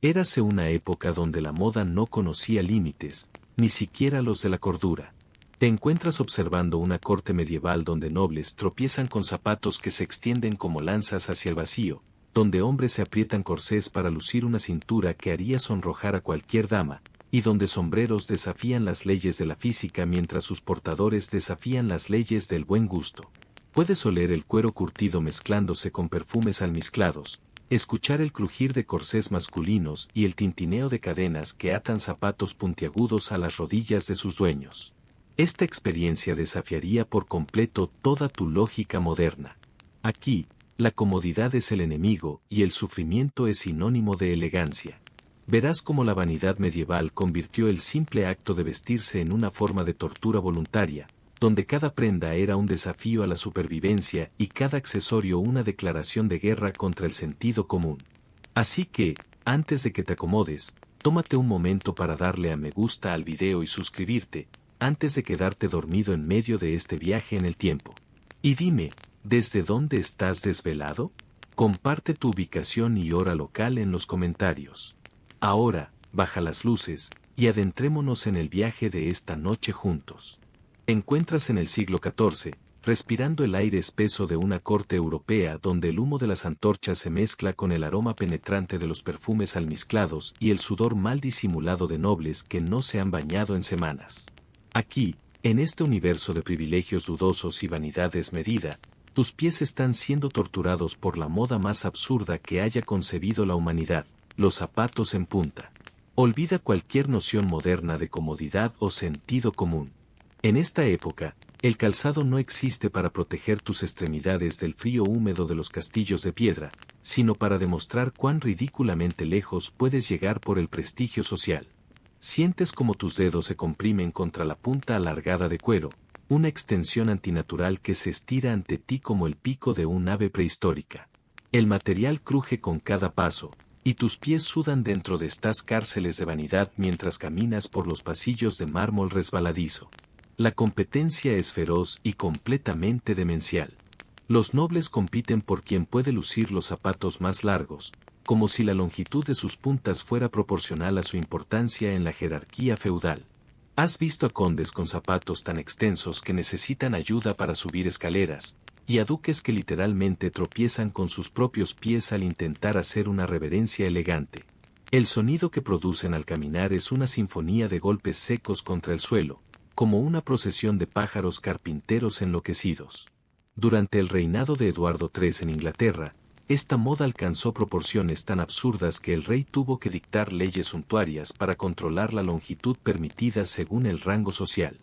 Érase una época donde la moda no conocía límites, ni siquiera los de la cordura. Te encuentras observando una corte medieval donde nobles tropiezan con zapatos que se extienden como lanzas hacia el vacío, donde hombres se aprietan corsés para lucir una cintura que haría sonrojar a cualquier dama, y donde sombreros desafían las leyes de la física mientras sus portadores desafían las leyes del buen gusto. Puedes oler el cuero curtido mezclándose con perfumes almizclados, escuchar el crujir de corsés masculinos y el tintineo de cadenas que atan zapatos puntiagudos a las rodillas de sus dueños. Esta experiencia desafiaría por completo toda tu lógica moderna. Aquí, la comodidad es el enemigo y el sufrimiento es sinónimo de elegancia. Verás cómo la vanidad medieval convirtió el simple acto de vestirse en una forma de tortura voluntaria, donde cada prenda era un desafío a la supervivencia y cada accesorio una declaración de guerra contra el sentido común. Así que, antes de que te acomodes, tómate un momento para darle a me gusta al video y suscribirte, antes de quedarte dormido en medio de este viaje en el tiempo. Y dime, ¿desde dónde estás desvelado? Comparte tu ubicación y hora local en los comentarios. Ahora, baja las luces, y adentrémonos en el viaje de esta noche juntos. Encuentras en el siglo XIV, respirando el aire espeso de una corte europea donde el humo de las antorchas se mezcla con el aroma penetrante de los perfumes almizclados y el sudor mal disimulado de nobles que no se han bañado en semanas. Aquí, en este universo de privilegios dudosos y vanidad desmedida, tus pies están siendo torturados por la moda más absurda que haya concebido la humanidad, los zapatos en punta. Olvida cualquier noción moderna de comodidad o sentido común. En esta época, el calzado no existe para proteger tus extremidades del frío húmedo de los castillos de piedra, sino para demostrar cuán ridículamente lejos puedes llegar por el prestigio social. Sientes como tus dedos se comprimen contra la punta alargada de cuero, una extensión antinatural que se estira ante ti como el pico de un ave prehistórica. El material cruje con cada paso, y tus pies sudan dentro de estas cárceles de vanidad mientras caminas por los pasillos de mármol resbaladizo. La competencia es feroz y completamente demencial. Los nobles compiten por quien puede lucir los zapatos más largos, como si la longitud de sus puntas fuera proporcional a su importancia en la jerarquía feudal. Has visto a condes con zapatos tan extensos que necesitan ayuda para subir escaleras, y a duques que literalmente tropiezan con sus propios pies al intentar hacer una reverencia elegante. El sonido que producen al caminar es una sinfonía de golpes secos contra el suelo, como una procesión de pájaros carpinteros enloquecidos. Durante el reinado de Eduardo III en Inglaterra, esta moda alcanzó proporciones tan absurdas que el rey tuvo que dictar leyes suntuarias para controlar la longitud permitida según el rango social.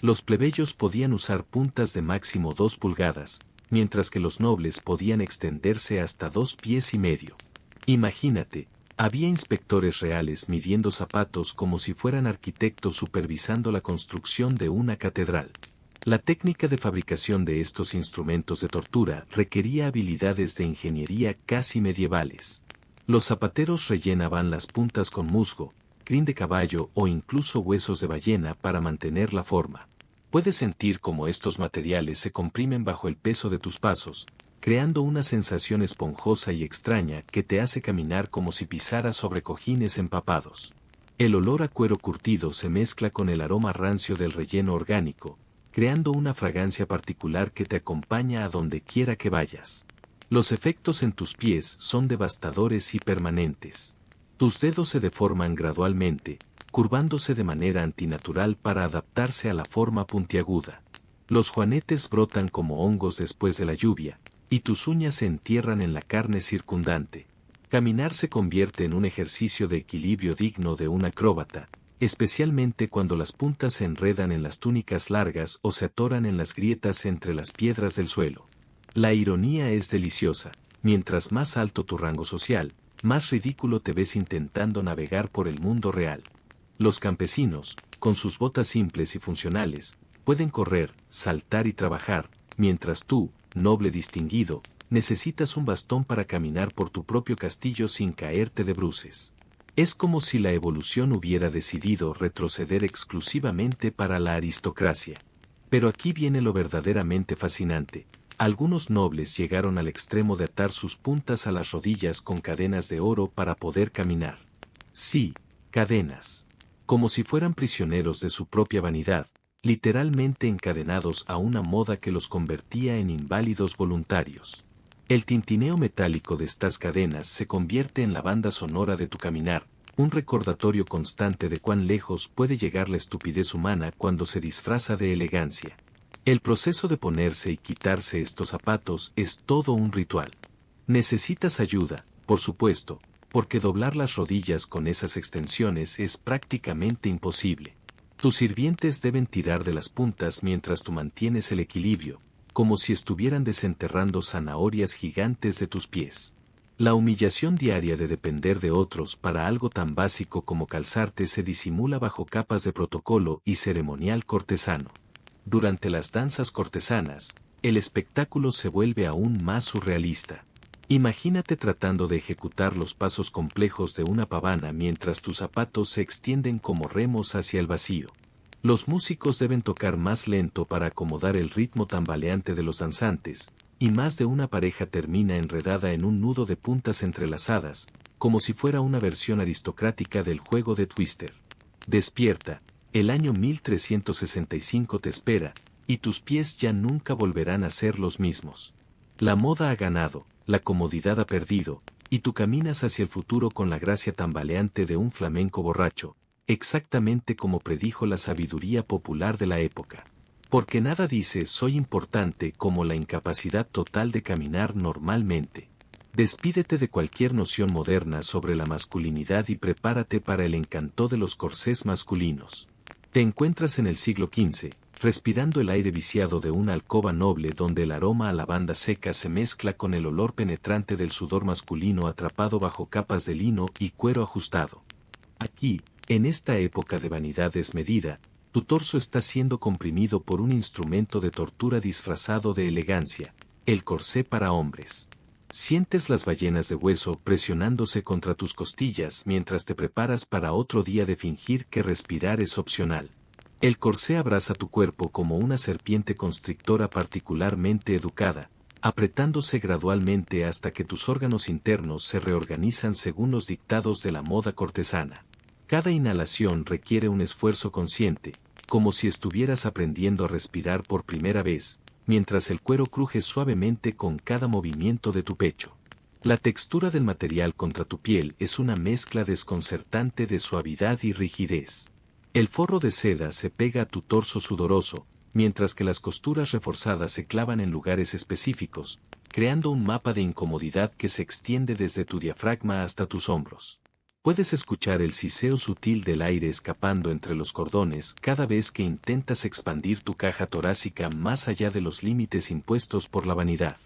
Los plebeyos podían usar puntas de máximo 2 pulgadas, mientras que los nobles podían extenderse hasta 2 pies y medio. Imagínate, había inspectores reales midiendo zapatos como si fueran arquitectos supervisando la construcción de una catedral. La técnica de fabricación de estos instrumentos de tortura requería habilidades de ingeniería casi medievales. Los zapateros rellenaban las puntas con musgo, crin de caballo o incluso huesos de ballena para mantener la forma. Puedes sentir cómo estos materiales se comprimen bajo el peso de tus pasos, creando una sensación esponjosa y extraña que te hace caminar como si pisaras sobre cojines empapados. El olor a cuero curtido se mezcla con el aroma rancio del relleno orgánico, creando una fragancia particular que te acompaña a donde quiera que vayas. Los efectos en tus pies son devastadores y permanentes. Tus dedos se deforman gradualmente, curvándose de manera antinatural para adaptarse a la forma puntiaguda. Los juanetes brotan como hongos después de la lluvia, y tus uñas se entierran en la carne circundante. Caminar se convierte en un ejercicio de equilibrio digno de un acróbata, especialmente cuando las puntas se enredan en las túnicas largas o se atoran en las grietas entre las piedras del suelo. La ironía es deliciosa, mientras más alto tu rango social, más ridículo te ves intentando navegar por el mundo real. Los campesinos, con sus botas simples y funcionales, pueden correr, saltar y trabajar, mientras tú, noble distinguido, necesitas un bastón para caminar por tu propio castillo sin caerte de bruces. Es como si la evolución hubiera decidido retroceder exclusivamente para la aristocracia. Pero aquí viene lo verdaderamente fascinante. Algunos nobles llegaron al extremo de atar sus puntas a las rodillas con cadenas de oro para poder caminar. Sí, cadenas. Como si fueran prisioneros de su propia vanidad, literalmente encadenados a una moda que los convertía en inválidos voluntarios. El tintineo metálico de estas cadenas se convierte en la banda sonora de tu caminar, un recordatorio constante de cuán lejos puede llegar la estupidez humana cuando se disfraza de elegancia. El proceso de ponerse y quitarse estos zapatos es todo un ritual. Necesitas ayuda, por supuesto, porque doblar las rodillas con esas extensiones es prácticamente imposible. Tus sirvientes deben tirar de las puntas mientras tú mantienes el equilibrio, como si estuvieran desenterrando zanahorias gigantes de tus pies. La humillación diaria de depender de otros para algo tan básico como calzarte se disimula bajo capas de protocolo y ceremonial cortesano. Durante las danzas cortesanas, el espectáculo se vuelve aún más surrealista. Imagínate tratando de ejecutar los pasos complejos de una pavana mientras tus zapatos se extienden como remos hacia el vacío. Los músicos deben tocar más lento para acomodar el ritmo tambaleante de los danzantes, y más de una pareja termina enredada en un nudo de puntas entrelazadas, como si fuera una versión aristocrática del juego de Twister. Despierta, el año 1365 te espera, y tus pies ya nunca volverán a ser los mismos. La moda ha ganado, la comodidad ha perdido, y tú caminas hacia el futuro con la gracia tambaleante de un flamenco borracho, exactamente como predijo la sabiduría popular de la época. Porque nada dice soy importante como la incapacidad total de caminar normalmente. Despídete de cualquier noción moderna sobre la masculinidad y prepárate para el encanto de los corsés masculinos. Te encuentras en el siglo XV, respirando el aire viciado de una alcoba noble donde el aroma a lavanda seca se mezcla con el olor penetrante del sudor masculino atrapado bajo capas de lino y cuero ajustado. Aquí, en esta época de vanidad desmedida, tu torso está siendo comprimido por un instrumento de tortura disfrazado de elegancia, el corsé para hombres. Sientes las ballenas de hueso presionándose contra tus costillas mientras te preparas para otro día de fingir que respirar es opcional. El corsé abraza tu cuerpo como una serpiente constrictora particularmente educada, apretándose gradualmente hasta que tus órganos internos se reorganizan según los dictados de la moda cortesana. Cada inhalación requiere un esfuerzo consciente, como si estuvieras aprendiendo a respirar por primera vez, mientras el cuero cruje suavemente con cada movimiento de tu pecho. La textura del material contra tu piel es una mezcla desconcertante de suavidad y rigidez. El forro de seda se pega a tu torso sudoroso, mientras que las costuras reforzadas se clavan en lugares específicos, creando un mapa de incomodidad que se extiende desde tu diafragma hasta tus hombros. Puedes escuchar el siseo sutil del aire escapando entre los cordones cada vez que intentas expandir tu caja torácica más allá de los límites impuestos por la vanidad.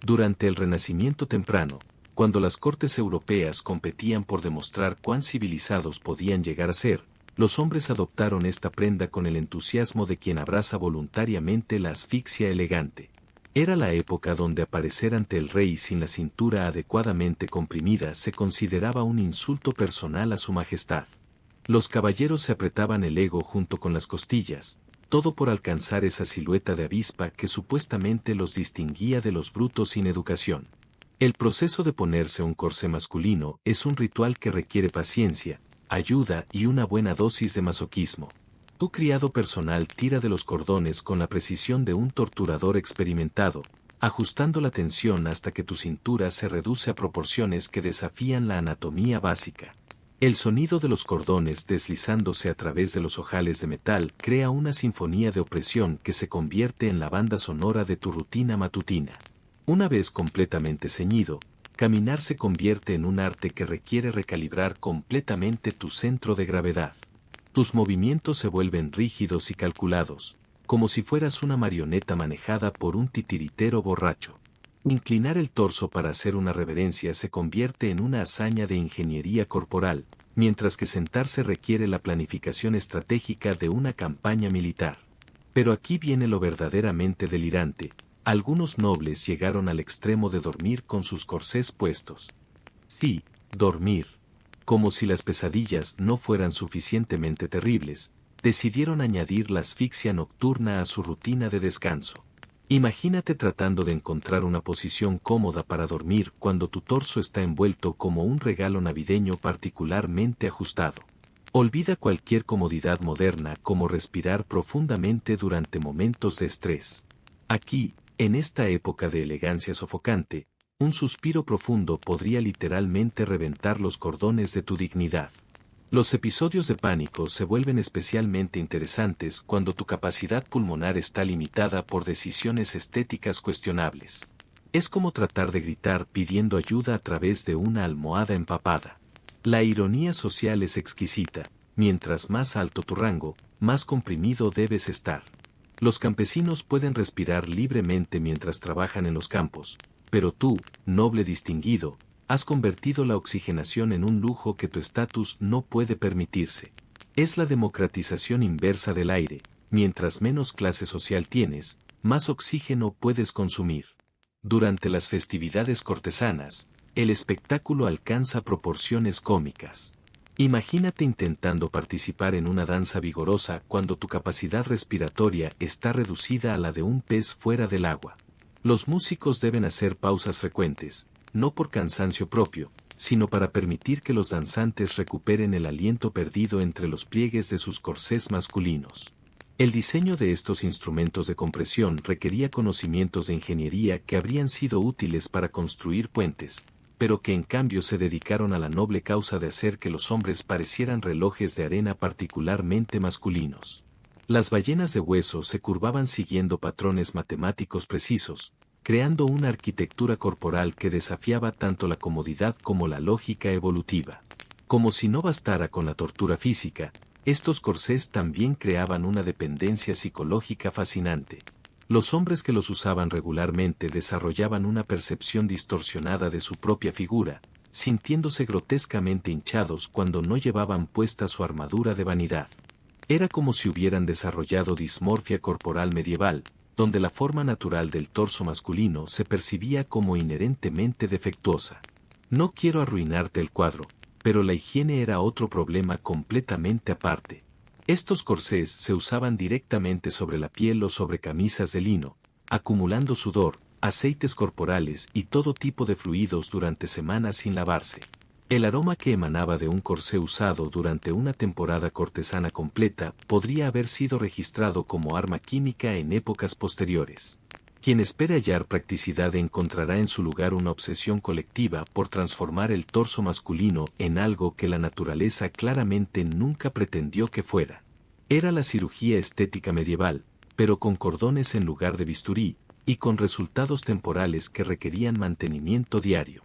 Durante el Renacimiento temprano, cuando las cortes europeas competían por demostrar cuán civilizados podían llegar a ser, los hombres adoptaron esta prenda con el entusiasmo de quien abraza voluntariamente la asfixia elegante. Era la época donde aparecer ante el rey sin la cintura adecuadamente comprimida se consideraba un insulto personal a su majestad. Los caballeros se apretaban el ego junto con las costillas, todo por alcanzar esa silueta de avispa que supuestamente los distinguía de los brutos sin educación. El proceso de ponerse un corsé masculino es un ritual que requiere paciencia, ayuda y una buena dosis de masoquismo. Tu criado personal tira de los cordones con la precisión de un torturador experimentado, ajustando la tensión hasta que tu cintura se reduce a proporciones que desafían la anatomía básica. El sonido de los cordones deslizándose a través de los ojales de metal crea una sinfonía de opresión que se convierte en la banda sonora de tu rutina matutina. Una vez completamente ceñido, caminar se convierte en un arte que requiere recalibrar completamente tu centro de gravedad. Tus movimientos se vuelven rígidos y calculados, como si fueras una marioneta manejada por un titiritero borracho. Inclinar el torso para hacer una reverencia se convierte en una hazaña de ingeniería corporal, mientras que sentarse requiere la planificación estratégica de una campaña militar. Pero aquí viene lo verdaderamente delirante. Algunos nobles llegaron al extremo de dormir con sus corsés puestos. Sí, dormir. Como si las pesadillas no fueran suficientemente terribles, decidieron añadir la asfixia nocturna a su rutina de descanso. Imagínate tratando de encontrar una posición cómoda para dormir cuando tu torso está envuelto como un regalo navideño particularmente ajustado. Olvida cualquier comodidad moderna como respirar profundamente durante momentos de estrés. Aquí, en esta época de elegancia sofocante, un suspiro profundo podría literalmente reventar los cordones de tu dignidad. Los episodios de pánico se vuelven especialmente interesantes cuando tu capacidad pulmonar está limitada por decisiones estéticas cuestionables. Es como tratar de gritar pidiendo ayuda a través de una almohada empapada. La ironía social es exquisita. Mientras más alto tu rango, más comprimido debes estar. Los campesinos pueden respirar libremente mientras trabajan en los campos, pero tú, noble distinguido, has convertido la oxigenación en un lujo que tu estatus no puede permitirse. Es la democratización inversa del aire. Mientras menos clase social tienes, más oxígeno puedes consumir. Durante las festividades cortesanas, el espectáculo alcanza proporciones cómicas. Imagínate intentando participar en una danza vigorosa cuando tu capacidad respiratoria está reducida a la de un pez fuera del agua. Los músicos deben hacer pausas frecuentes, no por cansancio propio, sino para permitir que los danzantes recuperen el aliento perdido entre los pliegues de sus corsés masculinos. El diseño de estos instrumentos de compresión requería conocimientos de ingeniería que habrían sido útiles para construir puentes, pero que en cambio se dedicaron a la noble causa de hacer que los hombres parecieran relojes de arena particularmente masculinos. Las ballenas de hueso se curvaban siguiendo patrones matemáticos precisos, creando una arquitectura corporal que desafiaba tanto la comodidad como la lógica evolutiva. Como si no bastara con la tortura física, estos corsés también creaban una dependencia psicológica fascinante. Los hombres que los usaban regularmente desarrollaban una percepción distorsionada de su propia figura, sintiéndose grotescamente hinchados cuando no llevaban puesta su armadura de vanidad. Era como si hubieran desarrollado dismorfia corporal medieval, donde la forma natural del torso masculino se percibía como inherentemente defectuosa. No quiero arruinarte el cuadro, pero la higiene era otro problema completamente aparte. Estos corsés se usaban directamente sobre la piel o sobre camisas de lino, acumulando sudor, aceites corporales y todo tipo de fluidos durante semanas sin lavarse. El aroma que emanaba de un corsé usado durante una temporada cortesana completa podría haber sido registrado como arma química en épocas posteriores. Quien espere hallar practicidad encontrará en su lugar una obsesión colectiva por transformar el torso masculino en algo que la naturaleza claramente nunca pretendió que fuera. Era la cirugía estética medieval, pero con cordones en lugar de bisturí, y con resultados temporales que requerían mantenimiento diario.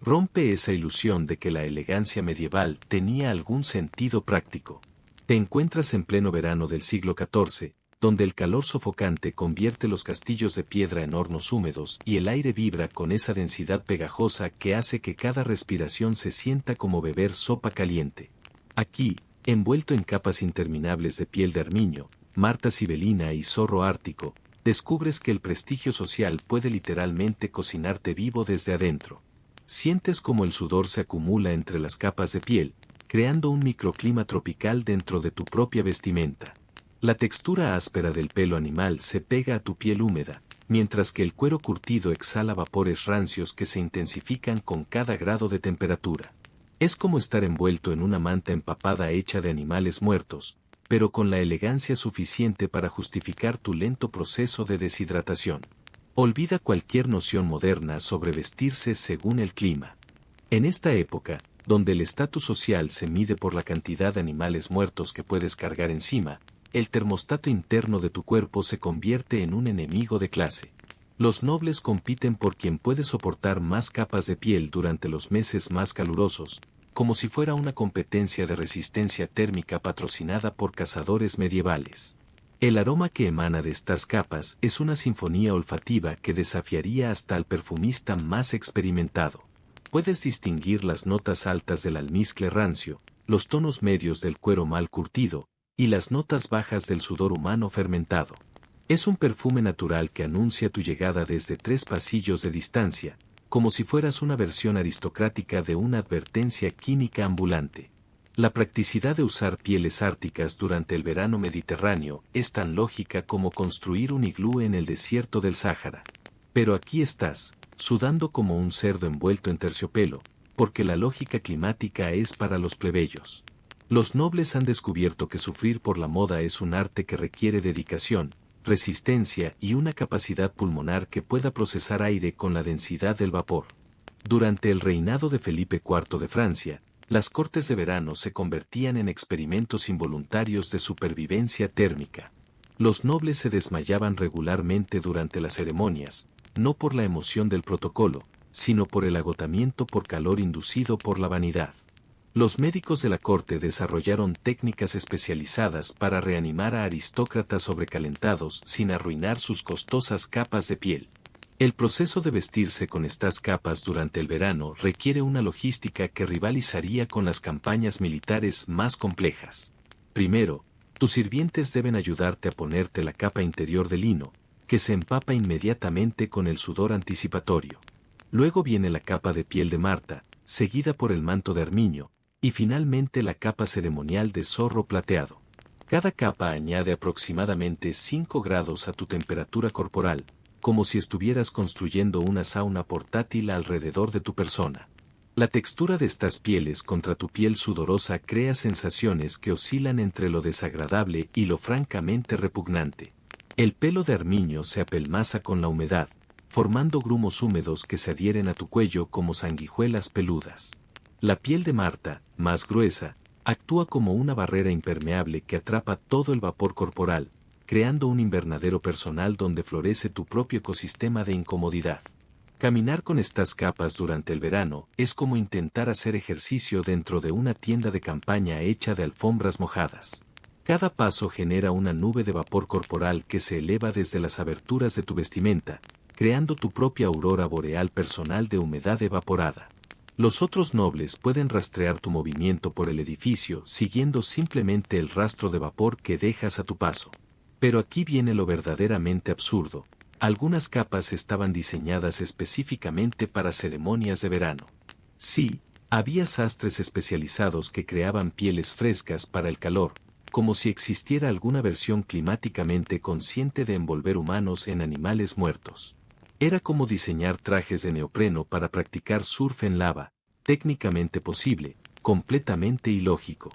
Rompe esa ilusión de que la elegancia medieval tenía algún sentido práctico. Te encuentras en pleno verano del siglo XIV, donde el calor sofocante convierte los castillos de piedra en hornos húmedos y el aire vibra con esa densidad pegajosa que hace que cada respiración se sienta como beber sopa caliente. Aquí, envuelto en capas interminables de piel de armiño, marta sibelina y zorro ártico, descubres que el prestigio social puede literalmente cocinarte vivo desde adentro. Sientes como el sudor se acumula entre las capas de piel, creando un microclima tropical dentro de tu propia vestimenta. La textura áspera del pelo animal se pega a tu piel húmeda, mientras que el cuero curtido exhala vapores rancios que se intensifican con cada grado de temperatura. Es como estar envuelto en una manta empapada hecha de animales muertos, pero con la elegancia suficiente para justificar tu lento proceso de deshidratación. Olvida cualquier noción moderna sobre vestirse según el clima. En esta época, donde el estatus social se mide por la cantidad de animales muertos que puedes cargar encima, el termostato interno de tu cuerpo se convierte en un enemigo de clase. Los nobles compiten por quien puede soportar más capas de piel durante los meses más calurosos, como si fuera una competencia de resistencia térmica patrocinada por cazadores medievales. El aroma que emana de estas capas es una sinfonía olfativa que desafiaría hasta al perfumista más experimentado. Puedes distinguir las notas altas del almizcle rancio, los tonos medios del cuero mal curtido, y las notas bajas del sudor humano fermentado. Es un perfume natural que anuncia tu llegada desde 3 pasillos de distancia, como si fueras una versión aristocrática de una advertencia química ambulante. La practicidad de usar pieles árticas durante el verano mediterráneo es tan lógica como construir un iglú en el desierto del Sáhara. Pero aquí estás, sudando como un cerdo envuelto en terciopelo, porque la lógica climática es para los plebeyos. Los nobles han descubierto que sufrir por la moda es un arte que requiere dedicación, resistencia y una capacidad pulmonar que pueda procesar aire con la densidad del vapor. Durante el reinado de Felipe IV de Francia, las cortes de verano se convertían en experimentos involuntarios de supervivencia térmica. Los nobles se desmayaban regularmente durante las ceremonias, no por la emoción del protocolo, sino por el agotamiento por calor inducido por la vanidad. Los médicos de la corte desarrollaron técnicas especializadas para reanimar a aristócratas sobrecalentados sin arruinar sus costosas capas de piel. El proceso de vestirse con estas capas durante el verano requiere una logística que rivalizaría con las campañas militares más complejas. Primero, tus sirvientes deben ayudarte a ponerte la capa interior de lino, que se empapa inmediatamente con el sudor anticipatorio. Luego viene la capa de piel de Marta, seguida por el manto de armiño, y finalmente la capa ceremonial de zorro plateado. Cada capa añade aproximadamente 5 grados a tu temperatura corporal, como si estuvieras construyendo una sauna portátil alrededor de tu persona. La textura de estas pieles contra tu piel sudorosa crea sensaciones que oscilan entre lo desagradable y lo francamente repugnante. El pelo de armiño se apelmaza con la humedad, formando grumos húmedos que se adhieren a tu cuello como sanguijuelas peludas. La piel de Marta, más gruesa, actúa como una barrera impermeable que atrapa todo el vapor corporal, creando un invernadero personal donde florece tu propio ecosistema de incomodidad. Caminar con estas capas durante el verano es como intentar hacer ejercicio dentro de una tienda de campaña hecha de alfombras mojadas. Cada paso genera una nube de vapor corporal que se eleva desde las aberturas de tu vestimenta, creando tu propia aurora boreal personal de humedad evaporada. Los otros nobles pueden rastrear tu movimiento por el edificio siguiendo simplemente el rastro de vapor que dejas a tu paso. Pero aquí viene lo verdaderamente absurdo. Algunas capas estaban diseñadas específicamente para ceremonias de verano. Sí, había sastres especializados que creaban pieles frescas para el calor, como si existiera alguna versión climáticamente consciente de envolver humanos en animales muertos. Era como diseñar trajes de neopreno para practicar surf en lava, técnicamente posible, completamente ilógico.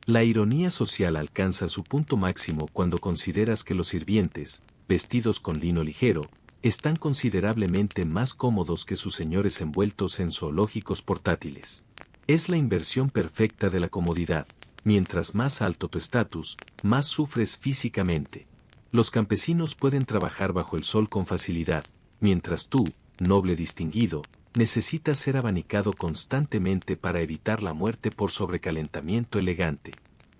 La ironía social alcanza su punto máximo cuando consideras que los sirvientes, vestidos con lino ligero, están considerablemente más cómodos que sus señores envueltos en zoológicos portátiles. Es la inversión perfecta de la comodidad. Mientras más alto tu estatus, más sufres físicamente. Los campesinos pueden trabajar bajo el sol con facilidad, mientras tú, noble distinguido, necesitas ser abanicado constantemente para evitar la muerte por sobrecalentamiento elegante.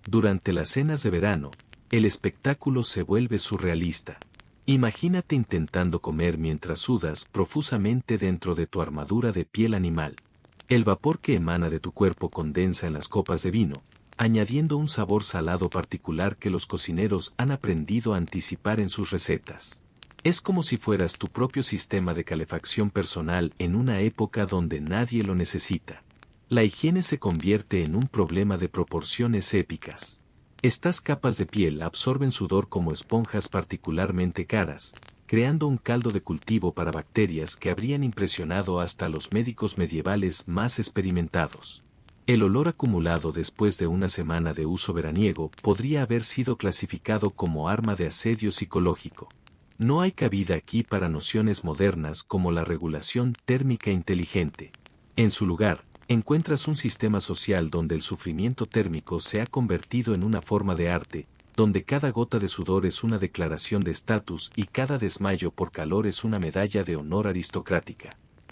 Durante las cenas de verano, el espectáculo se vuelve surrealista. Imagínate intentando comer mientras sudas profusamente dentro de tu armadura de piel animal. El vapor que emana de tu cuerpo condensa en las copas de vino, añadiendo un sabor salado particular que los cocineros han aprendido a anticipar en sus recetas. Es como si fueras tu propio sistema de calefacción personal en una época donde nadie lo necesita. La higiene se convierte en un problema de proporciones épicas. Estas capas de piel absorben sudor como esponjas particularmente caras, creando un caldo de cultivo para bacterias que habrían impresionado hasta los médicos medievales más experimentados. El olor acumulado después de una semana de uso veraniego podría haber sido clasificado como arma de asedio psicológico. No hay cabida aquí para nociones modernas como la regulación térmica inteligente. En su lugar, encuentras un sistema social donde el sufrimiento térmico se ha convertido en una forma de arte, donde cada gota de sudor es una declaración de estatus y cada desmayo por calor es una medalla de honor aristocrática.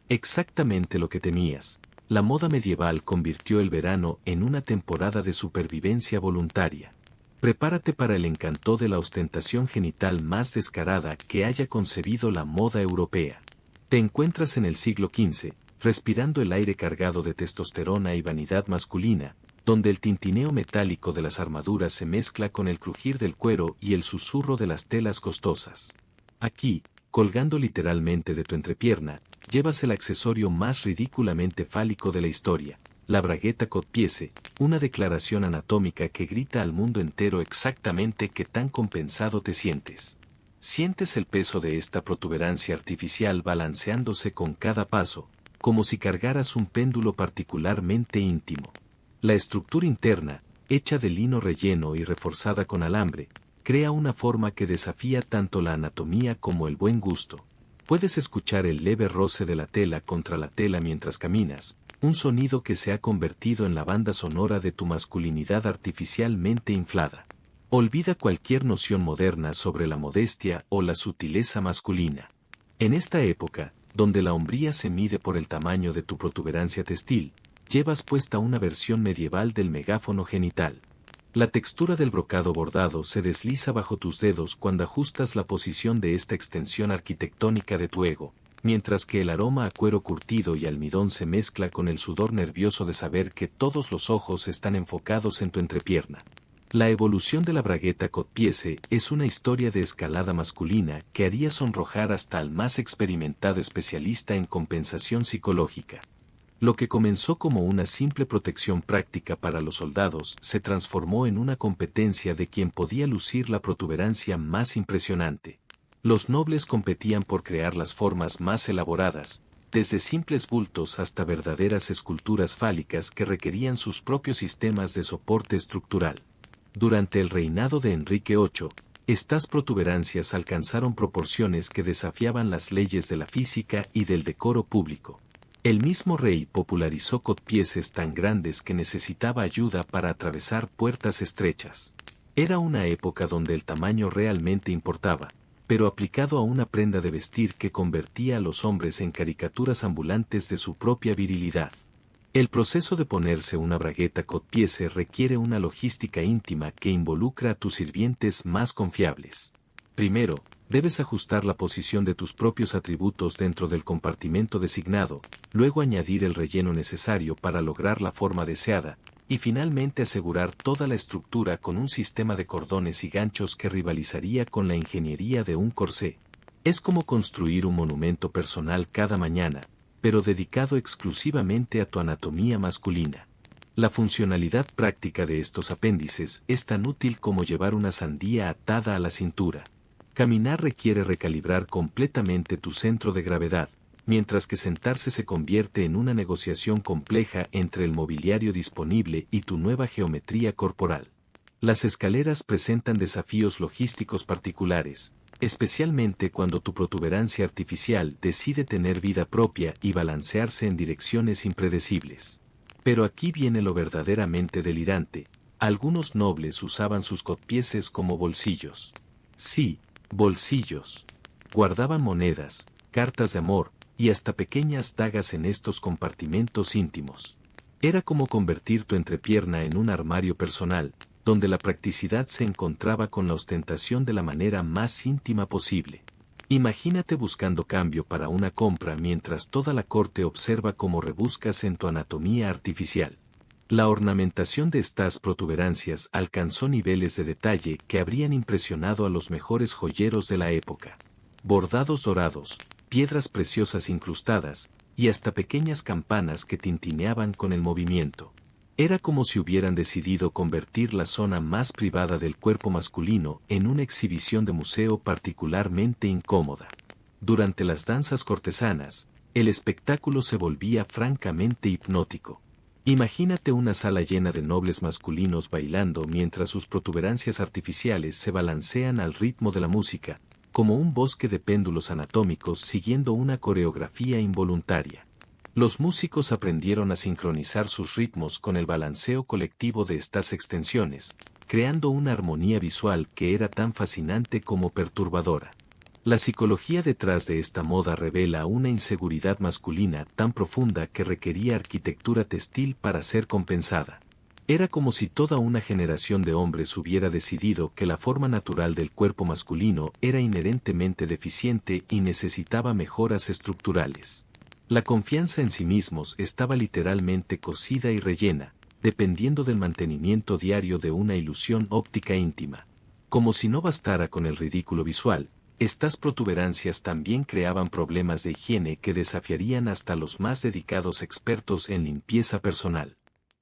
Exactamente lo que temías. La moda medieval convirtió el verano en una temporada de supervivencia voluntaria. Prepárate para el encanto de la ostentación genital más descarada que haya concebido la moda europea. Te encuentras en el siglo XV, respirando el aire cargado de testosterona y vanidad masculina, donde el tintineo metálico de las armaduras se mezcla con el crujir del cuero y el susurro de las telas costosas. Aquí, colgando literalmente de tu entrepierna, llevas el accesorio más ridículamente fálico de la historia, la bragueta codpiece, una declaración anatómica que grita al mundo entero exactamente qué tan compensado te sientes. Sientes el peso de esta protuberancia artificial balanceándose con cada paso, como si cargaras un péndulo particularmente íntimo. La estructura interna, hecha de lino relleno y reforzada con alambre, crea una forma que desafía tanto la anatomía como el buen gusto. Puedes escuchar el leve roce de la tela contra la tela mientras caminas, un sonido que se ha convertido en la banda sonora de tu masculinidad artificialmente inflada. Olvida cualquier noción moderna sobre la modestia o la sutileza masculina. En esta época, donde la hombría se mide por el tamaño de tu protuberancia textil, llevas puesta una versión medieval del megáfono genital. La textura del brocado bordado se desliza bajo tus dedos cuando ajustas la posición de esta extensión arquitectónica de tu ego, mientras que el aroma a cuero curtido y almidón se mezcla con el sudor nervioso de saber que todos los ojos están enfocados en tu entrepierna. La evolución de la bragueta codpiece es una historia de escalada masculina que haría sonrojar hasta al más experimentado especialista en compensación psicológica. Lo que comenzó como una simple protección práctica para los soldados se transformó en una competencia de quien podía lucir la protuberancia más impresionante. Los nobles competían por crear las formas más elaboradas, desde simples bultos hasta verdaderas esculturas fálicas que requerían sus propios sistemas de soporte estructural. Durante el reinado de Enrique VIII, estas protuberancias alcanzaron proporciones que desafiaban las leyes de la física y del decoro público. El mismo rey popularizó codpieces tan grandes que necesitaba ayuda para atravesar puertas estrechas. Era una época donde el tamaño realmente importaba, pero aplicado a una prenda de vestir que convertía a los hombres en caricaturas ambulantes de su propia virilidad. El proceso de ponerse una bragueta codpiece requiere una logística íntima que involucra a tus sirvientes más confiables. Primero, debes ajustar la posición de tus propios atributos dentro del compartimento designado, luego añadir el relleno necesario para lograr la forma deseada, y finalmente asegurar toda la estructura con un sistema de cordones y ganchos que rivalizaría con la ingeniería de un corsé. Es como construir un monumento personal cada mañana, pero dedicado exclusivamente a tu anatomía masculina. La funcionalidad práctica de estos apéndices es tan útil como llevar una sandía atada a la cintura. Caminar requiere recalibrar completamente tu centro de gravedad, mientras que sentarse se convierte en una negociación compleja entre el mobiliario disponible y tu nueva geometría corporal. Las escaleras presentan desafíos logísticos particulares, especialmente cuando tu protuberancia artificial decide tener vida propia y balancearse en direcciones impredecibles. Pero aquí viene lo verdaderamente delirante: algunos nobles usaban sus codpieces como bolsillos. Sí, bolsillos. Guardaban monedas, cartas de amor, y hasta pequeñas dagas en estos compartimentos íntimos. Era como convertir tu entrepierna en un armario personal, donde la practicidad se encontraba con la ostentación de la manera más íntima posible. Imagínate buscando cambio para una compra mientras toda la corte observa cómo rebuscas en tu anatomía artificial. La ornamentación de estas protuberancias alcanzó niveles de detalle que habrían impresionado a los mejores joyeros de la época. Bordados dorados, piedras preciosas incrustadas, y hasta pequeñas campanas que tintineaban con el movimiento. Era como si hubieran decidido convertir la zona más privada del cuerpo masculino en una exhibición de museo particularmente incómoda. Durante las danzas cortesanas, el espectáculo se volvía francamente hipnótico. Imagínate una sala llena de nobles masculinos bailando mientras sus protuberancias artificiales se balancean al ritmo de la música, como un bosque de péndulos anatómicos siguiendo una coreografía involuntaria. Los músicos aprendieron a sincronizar sus ritmos con el balanceo colectivo de estas extensiones, creando una armonía visual que era tan fascinante como perturbadora. La psicología detrás de esta moda revela una inseguridad masculina tan profunda que requería arquitectura textil para ser compensada. Era como si toda una generación de hombres hubiera decidido que la forma natural del cuerpo masculino era inherentemente deficiente y necesitaba mejoras estructurales. La confianza en sí mismos estaba literalmente cosida y rellena, dependiendo del mantenimiento diario de una ilusión óptica íntima. Como si no bastara con el ridículo visual, estas protuberancias también creaban problemas de higiene que desafiarían hasta los más dedicados expertos en limpieza personal.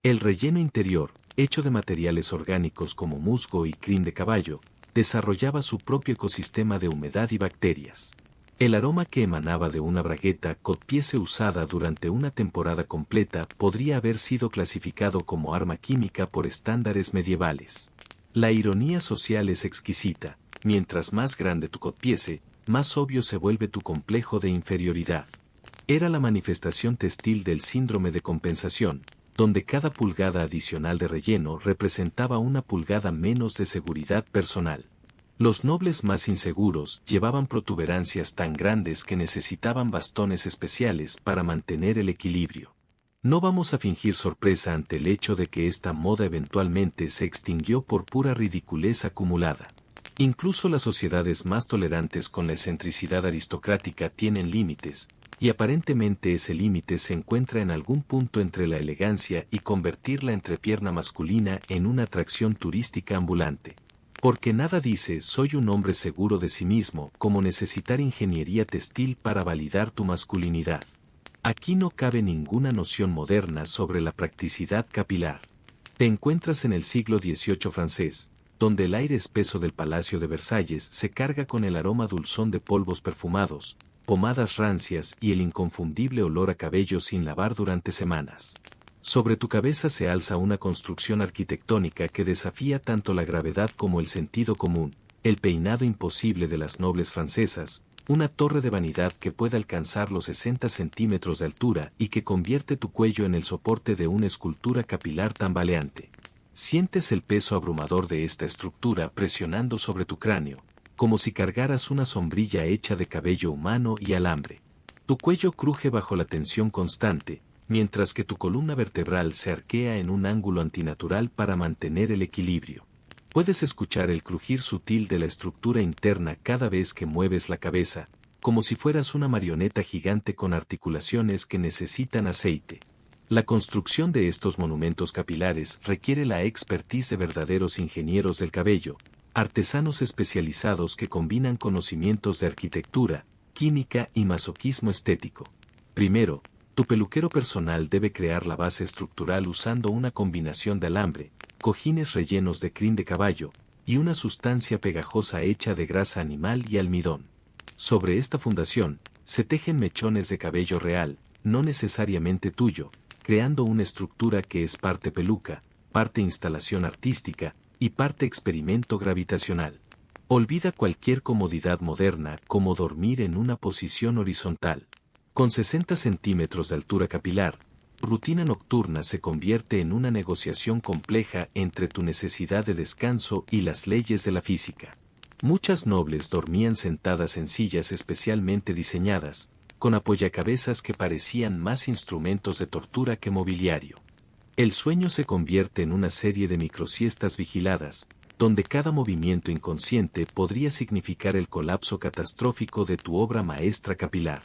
El relleno interior, hecho de materiales orgánicos como musgo y crin de caballo, desarrollaba su propio ecosistema de humedad y bacterias. El aroma que emanaba de una bragueta codpiece usada durante una temporada completa podría haber sido clasificado como arma química por estándares medievales. La ironía social es exquisita: mientras más grande tu codpiece, más obvio se vuelve tu complejo de inferioridad. Era la manifestación textil del síndrome de compensación, donde cada pulgada adicional de relleno representaba una pulgada menos de seguridad personal. Los nobles más inseguros llevaban protuberancias tan grandes que necesitaban bastones especiales para mantener el equilibrio. No vamos a fingir sorpresa ante el hecho de que esta moda eventualmente se extinguió por pura ridiculez acumulada. Incluso las sociedades más tolerantes con la excentricidad aristocrática tienen límites, y aparentemente ese límite se encuentra en algún punto entre la elegancia y convertir la entrepierna masculina en una atracción turística ambulante. Porque nada dice "soy un hombre seguro de sí mismo" como necesitar ingeniería textil para validar tu masculinidad. Aquí no cabe ninguna noción moderna sobre la practicidad capilar. Te encuentras en el siglo XVIII francés, donde el aire espeso del Palacio de Versalles se carga con el aroma dulzón de polvos perfumados, pomadas rancias y el inconfundible olor a cabello sin lavar durante semanas. Sobre tu cabeza se alza una construcción arquitectónica que desafía tanto la gravedad como el sentido común, el peinado imposible de las nobles francesas, una torre de vanidad que puede alcanzar los 60 centímetros de altura y que convierte tu cuello en el soporte de una escultura capilar tambaleante. Sientes el peso abrumador de esta estructura presionando sobre tu cráneo, como si cargaras una sombrilla hecha de cabello humano y alambre. Tu cuello cruje bajo la tensión constante, mientras que tu columna vertebral se arquea en un ángulo antinatural para mantener el equilibrio. Puedes escuchar el crujir sutil de la estructura interna cada vez que mueves la cabeza, como si fueras una marioneta gigante con articulaciones que necesitan aceite. La construcción de estos monumentos capilares requiere la expertise de verdaderos ingenieros del cabello, artesanos especializados que combinan conocimientos de arquitectura, química y masoquismo estético. Primero, tu peluquero personal debe crear la base estructural usando una combinación de alambre, cojines rellenos de crin de caballo, y una sustancia pegajosa hecha de grasa animal y almidón. Sobre esta fundación, se tejen mechones de cabello real, no necesariamente tuyo, creando una estructura que es parte peluca, parte instalación artística, y parte experimento gravitacional. Olvida cualquier comodidad moderna como dormir en una posición horizontal. Con 60 centímetros de altura capilar, rutina nocturna se convierte en una negociación compleja entre tu necesidad de descanso y las leyes de la física. Muchas nobles dormían sentadas en sillas especialmente diseñadas, con apoyacabezas que parecían más instrumentos de tortura que mobiliario. El sueño se convierte en una serie de microsiestas vigiladas, donde cada movimiento inconsciente podría significar el colapso catastrófico de tu obra maestra capilar.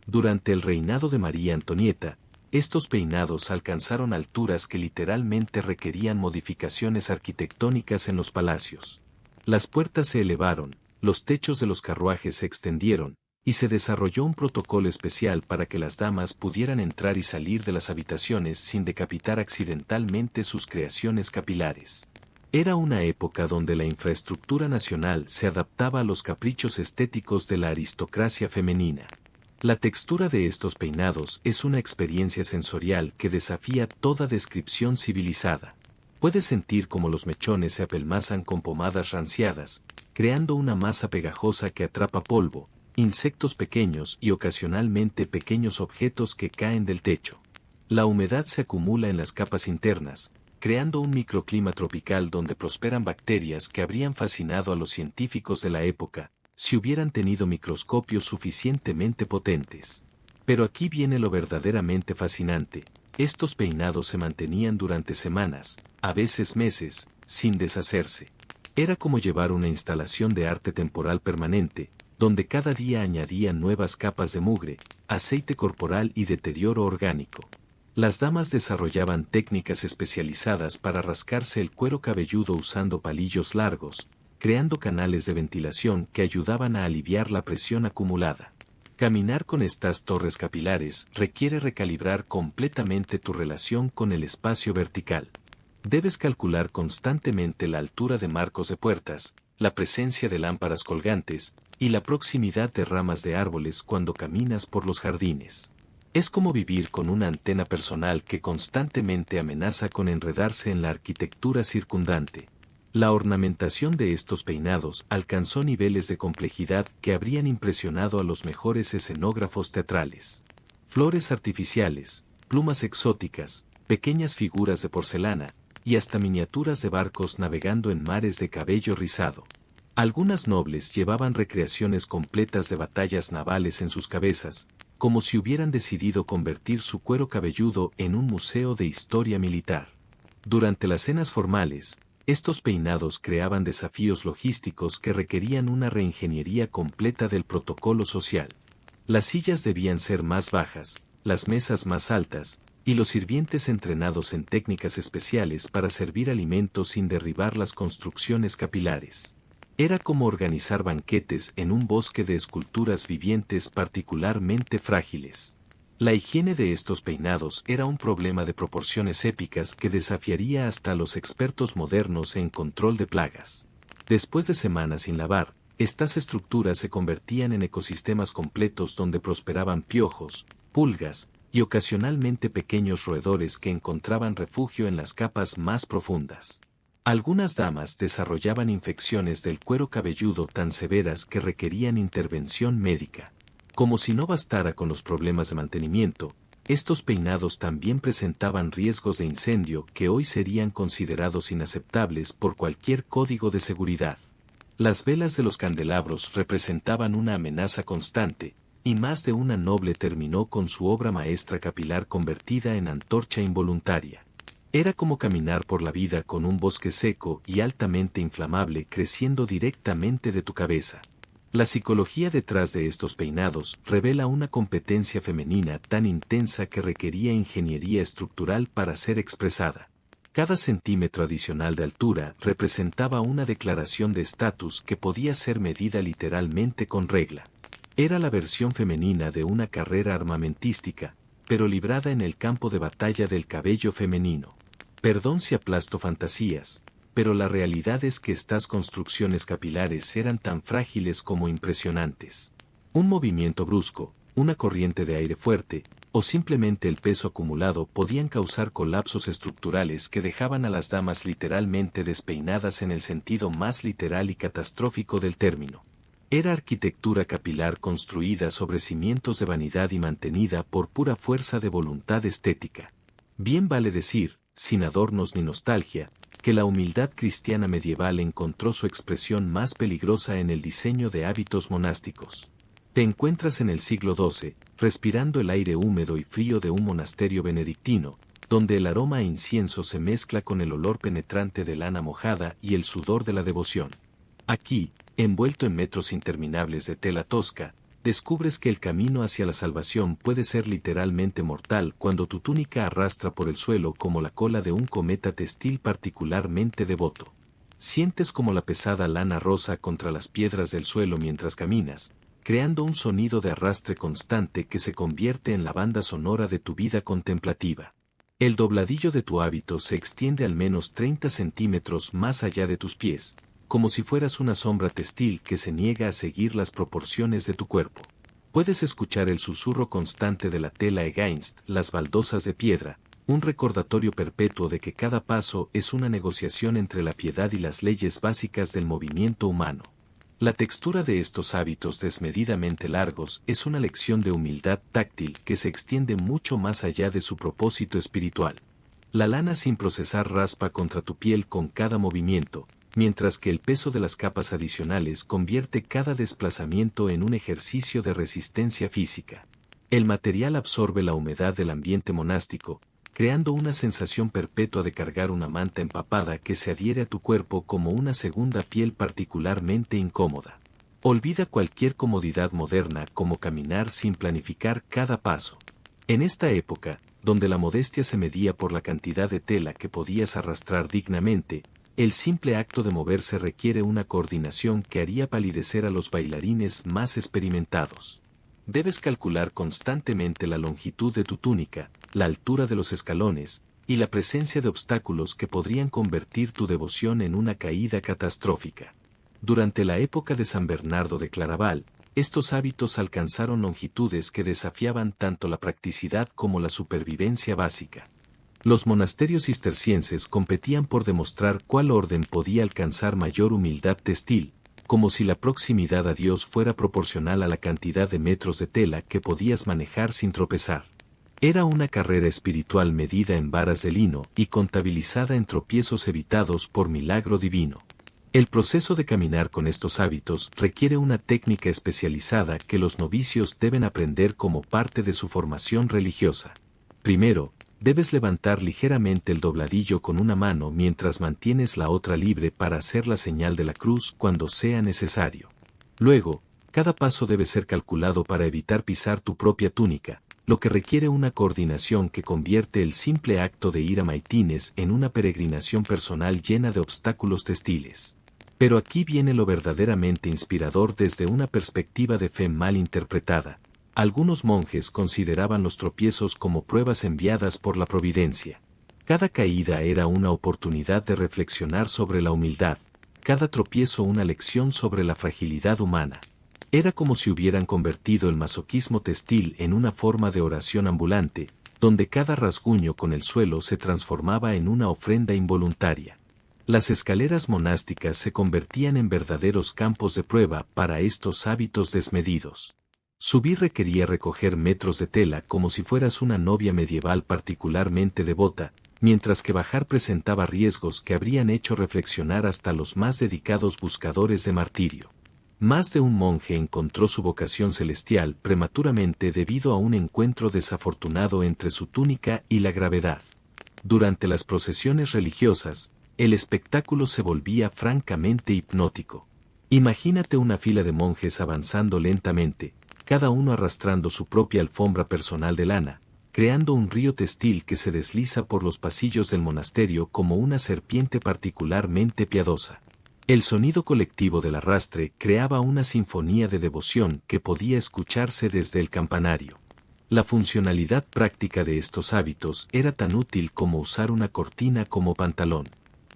Durante el reinado de María Antonieta, estos peinados alcanzaron alturas que literalmente requerían modificaciones arquitectónicas en los palacios. Las puertas se elevaron, los techos de los carruajes se extendieron, y se desarrolló un protocolo especial para que las damas pudieran entrar y salir de las habitaciones sin decapitar accidentalmente sus creaciones capilares. Era una época donde la infraestructura nacional se adaptaba a los caprichos estéticos de la aristocracia femenina. La textura de estos peinados es una experiencia sensorial que desafía toda descripción civilizada. Puedes sentir cómo los mechones se apelmazan con pomadas ranciadas, creando una masa pegajosa que atrapa polvo, insectos pequeños y ocasionalmente pequeños objetos que caen del techo. La humedad se acumula en las capas internas, creando un microclima tropical donde prosperan bacterias que habrían fascinado a los científicos de la época, si hubieran tenido microscopios suficientemente potentes. Pero aquí viene lo verdaderamente fascinante: estos peinados se mantenían durante semanas, a veces meses, sin deshacerse. Era como llevar una instalación de arte temporal permanente, donde cada día añadían nuevas capas de mugre, aceite corporal y deterioro orgánico. Las damas desarrollaban técnicas especializadas para rascarse el cuero cabelludo usando palillos largos, creando canales de ventilación que ayudaban a aliviar la presión acumulada. Caminar con estas torres capilares requiere recalibrar completamente tu relación con el espacio vertical. Debes calcular constantemente la altura de marcos de puertas, la presencia de lámparas colgantes, y la proximidad de ramas de árboles cuando caminas por los jardines. Es como vivir con una antena personal que constantemente amenaza con enredarse en la arquitectura circundante. La ornamentación de estos peinados alcanzó niveles de complejidad que habrían impresionado a los mejores escenógrafos teatrales. Flores artificiales, plumas exóticas, pequeñas figuras de porcelana, y hasta miniaturas de barcos navegando en mares de cabello rizado. Algunas nobles llevaban recreaciones completas de batallas navales en sus cabezas, como si hubieran decidido convertir su cuero cabelludo en un museo de historia militar. Durante las cenas formales, estos peinados creaban desafíos logísticos que requerían una reingeniería completa del protocolo social. Las sillas debían ser más bajas, las mesas más altas, y los sirvientes entrenados en técnicas especiales para servir alimentos sin derribar las construcciones capilares. Era como organizar banquetes en un bosque de esculturas vivientes particularmente frágiles. La higiene de estos peinados era un problema de proporciones épicas que desafiaría hasta a los expertos modernos en control de plagas. Después de semanas sin lavar, estas estructuras se convertían en ecosistemas completos donde prosperaban piojos, pulgas, y ocasionalmente pequeños roedores que encontraban refugio en las capas más profundas. Algunas damas desarrollaban infecciones del cuero cabelludo tan severas que requerían intervención médica. Como si no bastara con los problemas de mantenimiento, estos peinados también presentaban riesgos de incendio que hoy serían considerados inaceptables por cualquier código de seguridad. Las velas de los candelabros representaban una amenaza constante, y más de una noble terminó con su obra maestra capilar convertida en antorcha involuntaria. Era como caminar por la vida con un bosque seco y altamente inflamable creciendo directamente de tu cabeza. La psicología detrás de estos peinados revela una competencia femenina tan intensa que requería ingeniería estructural para ser expresada. Cada centímetro adicional de altura representaba una declaración de estatus que podía ser medida literalmente con regla. Era la versión femenina de una carrera armamentística, pero librada en el campo de batalla del cabello femenino. Perdón si aplasto fantasías, pero la realidad es que estas construcciones capilares eran tan frágiles como impresionantes. Un movimiento brusco, una corriente de aire fuerte, o simplemente el peso acumulado podían causar colapsos estructurales que dejaban a las damas literalmente despeinadas en el sentido más literal y catastrófico del término. Era arquitectura capilar construida sobre cimientos de vanidad y mantenida por pura fuerza de voluntad estética. Bien vale decir, sin adornos ni nostalgia, que la humildad cristiana medieval encontró su expresión más peligrosa en el diseño de hábitos monásticos. Te encuentras en el siglo XII, respirando el aire húmedo y frío de un monasterio benedictino, donde el aroma a incienso se mezcla con el olor penetrante de lana mojada y el sudor de la devoción. Aquí, envuelto en metros interminables de tela tosca, descubres que el camino hacia la salvación puede ser literalmente mortal cuando tu túnica arrastra por el suelo como la cola de un cometa textil particularmente devoto. Sientes como la pesada lana rosa contra las piedras del suelo mientras caminas, creando un sonido de arrastre constante que se convierte en la banda sonora de tu vida contemplativa. El dobladillo de tu hábito se extiende al menos 30 centímetros más allá de tus pies, como si fueras una sombra textil que se niega a seguir las proporciones de tu cuerpo. Puedes escuchar el susurro constante de la tela against las baldosas de piedra, un recordatorio perpetuo de que cada paso es una negociación entre la piedad y las leyes básicas del movimiento humano. La textura de estos hábitos desmedidamente largos es una lección de humildad táctil que se extiende mucho más allá de su propósito espiritual. La lana sin procesar raspa contra tu piel con cada movimiento, mientras que el peso de las capas adicionales convierte cada desplazamiento en un ejercicio de resistencia física. El material absorbe la humedad del ambiente monástico, creando una sensación perpetua de cargar una manta empapada que se adhiere a tu cuerpo como una segunda piel particularmente incómoda. Olvida cualquier comodidad moderna como caminar sin planificar cada paso. En esta época, donde la modestia se medía por la cantidad de tela que podías arrastrar dignamente, el simple acto de moverse requiere una coordinación que haría palidecer a los bailarines más experimentados. Debes calcular constantemente la longitud de tu túnica, la altura de los escalones, y la presencia de obstáculos que podrían convertir tu devoción en una caída catastrófica. Durante la época de San Bernardo de Claraval, estos hábitos alcanzaron longitudes que desafiaban tanto la practicidad como la supervivencia básica. Los monasterios cistercienses competían por demostrar cuál orden podía alcanzar mayor humildad textil, como si la proximidad a Dios fuera proporcional a la cantidad de metros de tela que podías manejar sin tropezar. Era una carrera espiritual medida en varas de lino y contabilizada en tropiezos evitados por milagro divino. El proceso de caminar con estos hábitos requiere una técnica especializada que los novicios deben aprender como parte de su formación religiosa. Primero, debes levantar ligeramente el dobladillo con una mano mientras mantienes la otra libre para hacer la señal de la cruz cuando sea necesario. Luego, cada paso debe ser calculado para evitar pisar tu propia túnica, lo que requiere una coordinación que convierte el simple acto de ir a maitines en una peregrinación personal llena de obstáculos textiles. Pero aquí viene lo verdaderamente inspirador desde una perspectiva de fe mal interpretada. Algunos monjes consideraban los tropiezos como pruebas enviadas por la providencia. Cada caída era una oportunidad de reflexionar sobre la humildad, cada tropiezo una lección sobre la fragilidad humana. Era como si hubieran convertido el masoquismo textil en una forma de oración ambulante, donde cada rasguño con el suelo se transformaba en una ofrenda involuntaria. Las escaleras monásticas se convertían en verdaderos campos de prueba para estos hábitos desmedidos. Subir requería recoger metros de tela como si fueras una novia medieval particularmente devota, mientras que bajar presentaba riesgos que habrían hecho reflexionar hasta los más dedicados buscadores de martirio. Más de un monje encontró su vocación celestial prematuramente debido a un encuentro desafortunado entre su túnica y la gravedad. Durante las procesiones religiosas, el espectáculo se volvía francamente hipnótico. Imagínate una fila de monjes avanzando lentamente, cada uno arrastrando su propia alfombra personal de lana, creando un río textil que se desliza por los pasillos del monasterio como una serpiente particularmente piadosa. El sonido colectivo del arrastre creaba una sinfonía de devoción que podía escucharse desde el campanario. La funcionalidad práctica de estos hábitos era tan útil como usar una cortina como pantalón.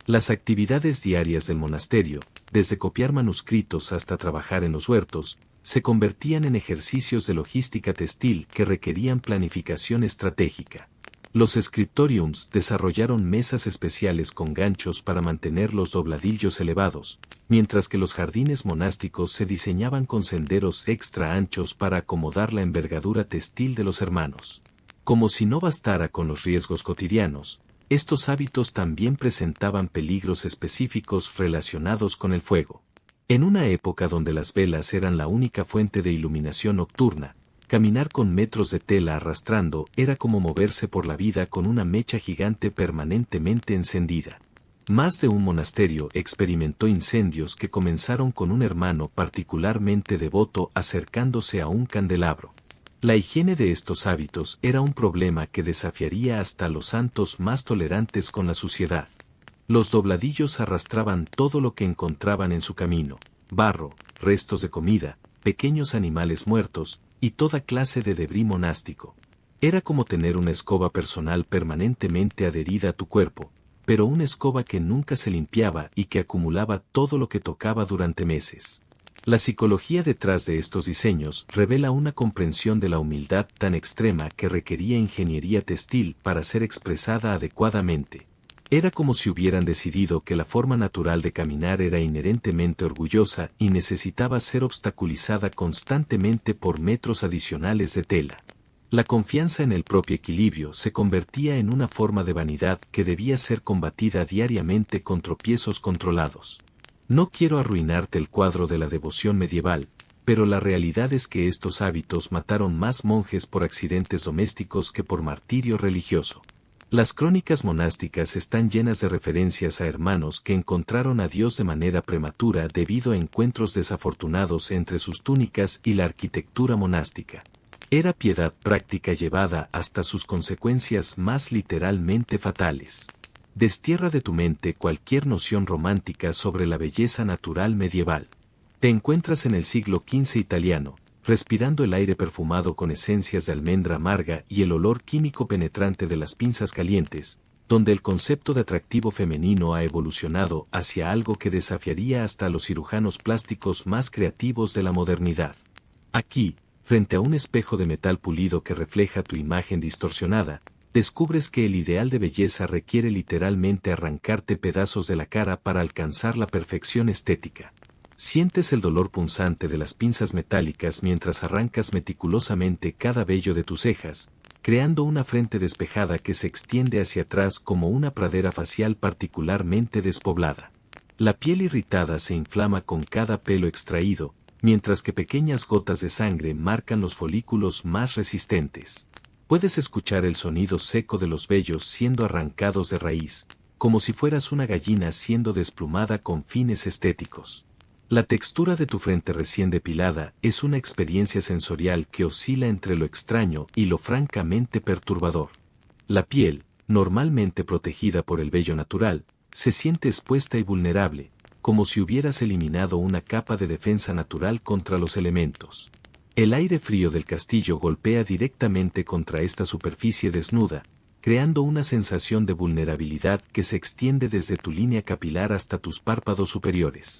Las actividades diarias del monasterio, desde copiar manuscritos hasta trabajar en los huertos, se convertían en ejercicios de logística textil que requerían planificación estratégica. Los scriptoriums desarrollaron mesas especiales con ganchos para mantener los dobladillos elevados, mientras que los jardines monásticos se diseñaban con senderos extra anchos para acomodar la envergadura textil de los hermanos. Como si no bastara con los riesgos cotidianos, estos hábitos también presentaban peligros específicos relacionados con el fuego. En una época donde las velas eran la única fuente de iluminación nocturna, caminar con metros de tela arrastrando era como moverse por la vida con una mecha gigante permanentemente encendida. Más de un monasterio experimentó incendios que comenzaron con un hermano particularmente devoto acercándose a un candelabro. La higiene de estos hábitos era un problema que desafiaría hasta a los santos más tolerantes con la suciedad. Los dobladillos arrastraban todo lo que encontraban en su camino: barro, restos de comida, pequeños animales muertos, y toda clase de debris monástico. Era como tener una escoba personal permanentemente adherida a tu cuerpo, pero una escoba que nunca se limpiaba y que acumulaba todo lo que tocaba durante meses. La psicología detrás de estos diseños revela una comprensión de la humildad tan extrema que requería ingeniería textil para ser expresada adecuadamente. Era como si hubieran decidido que la forma natural de caminar era inherentemente orgullosa y necesitaba ser obstaculizada constantemente por metros adicionales de tela. La confianza en el propio equilibrio se convertía en una forma de vanidad que debía ser combatida diariamente con tropiezos controlados. No quiero arruinarte el cuadro de la devoción medieval, pero la realidad es que estos hábitos mataron más monjes por accidentes domésticos que por martirio religioso. Las crónicas monásticas están llenas de referencias a hermanos que encontraron a Dios de manera prematura debido a encuentros desafortunados entre sus túnicas y la arquitectura monástica. Era piedad práctica llevada hasta sus consecuencias más literalmente fatales. Destierra de tu mente cualquier noción romántica sobre la belleza natural medieval. Te encuentras en el siglo XV italiano, respirando el aire perfumado con esencias de almendra amarga y el olor químico penetrante de las pinzas calientes, donde el concepto de atractivo femenino ha evolucionado hacia algo que desafiaría hasta a los cirujanos plásticos más creativos de la modernidad. Aquí, frente a un espejo de metal pulido que refleja tu imagen distorsionada, descubres que el ideal de belleza requiere literalmente arrancarte pedazos de la cara para alcanzar la perfección estética. Sientes el dolor punzante de las pinzas metálicas mientras arrancas meticulosamente cada vello de tus cejas, creando una frente despejada que se extiende hacia atrás como una pradera facial particularmente despoblada. La piel irritada se inflama con cada pelo extraído, mientras que pequeñas gotas de sangre marcan los folículos más resistentes. Puedes escuchar el sonido seco de los vellos siendo arrancados de raíz, como si fueras una gallina siendo desplumada con fines estéticos. La textura de tu frente recién depilada es una experiencia sensorial que oscila entre lo extraño y lo francamente perturbador. La piel, normalmente protegida por el vello natural, se siente expuesta y vulnerable, como si hubieras eliminado una capa de defensa natural contra los elementos. El aire frío del castillo golpea directamente contra esta superficie desnuda, creando una sensación de vulnerabilidad que se extiende desde tu línea capilar hasta tus párpados superiores.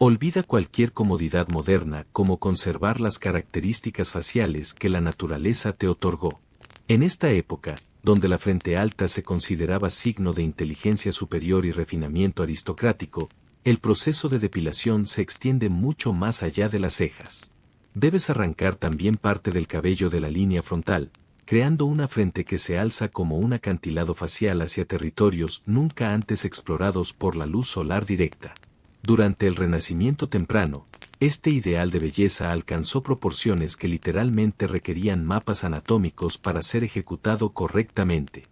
Olvida cualquier comodidad moderna como conservar las características faciales que la naturaleza te otorgó. En esta época, donde la frente alta se consideraba signo de inteligencia superior y refinamiento aristocrático, el proceso de depilación se extiende mucho más allá de las cejas. Debes arrancar también parte del cabello de la línea frontal, creando una frente que se alza como un acantilado facial hacia territorios nunca antes explorados por la luz solar directa. Durante el Renacimiento temprano, este ideal de belleza alcanzó proporciones que literalmente requerían mapas anatómicos para ser ejecutado correctamente.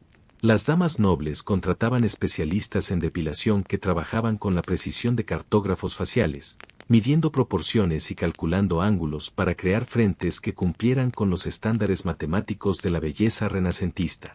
Las damas nobles contrataban especialistas en depilación que trabajaban con la precisión de cartógrafos faciales, midiendo proporciones y calculando ángulos para crear frentes que cumplieran con los estándares matemáticos de la belleza renacentista.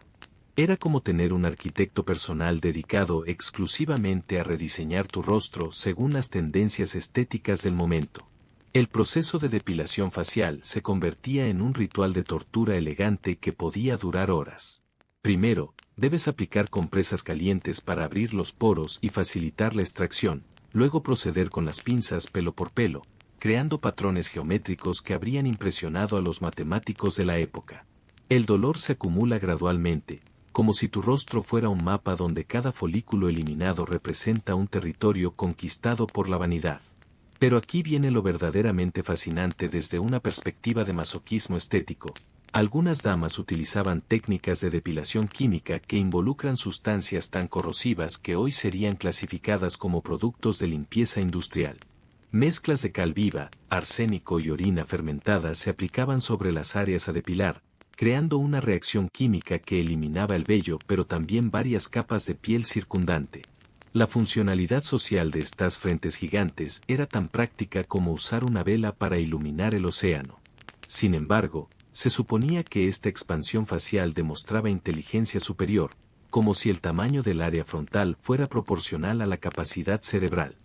Era como tener un arquitecto personal dedicado exclusivamente a rediseñar tu rostro según las tendencias estéticas del momento. El proceso de depilación facial se convertía en un ritual de tortura elegante que podía durar horas. Primero, debes aplicar compresas calientes para abrir los poros y facilitar la extracción, luego proceder con las pinzas pelo por pelo, creando patrones geométricos que habrían impresionado a los matemáticos de la época. El dolor se acumula gradualmente, como si tu rostro fuera un mapa donde cada folículo eliminado representa un territorio conquistado por la vanidad. Pero aquí viene lo verdaderamente fascinante desde una perspectiva de masoquismo estético. Algunas damas utilizaban técnicas de depilación química que involucran sustancias tan corrosivas que hoy serían clasificadas como productos de limpieza industrial. Mezclas de cal viva, arsénico y orina fermentada se aplicaban sobre las áreas a depilar, creando una reacción química que eliminaba el vello pero también varias capas de piel circundante. La funcionalidad social de estas frentes gigantes era tan práctica como usar una vela para iluminar el océano. Sin embargo, se suponía que esta expansión facial demostraba inteligencia superior, como si el tamaño del área frontal fuera proporcional a la capacidad cerebral.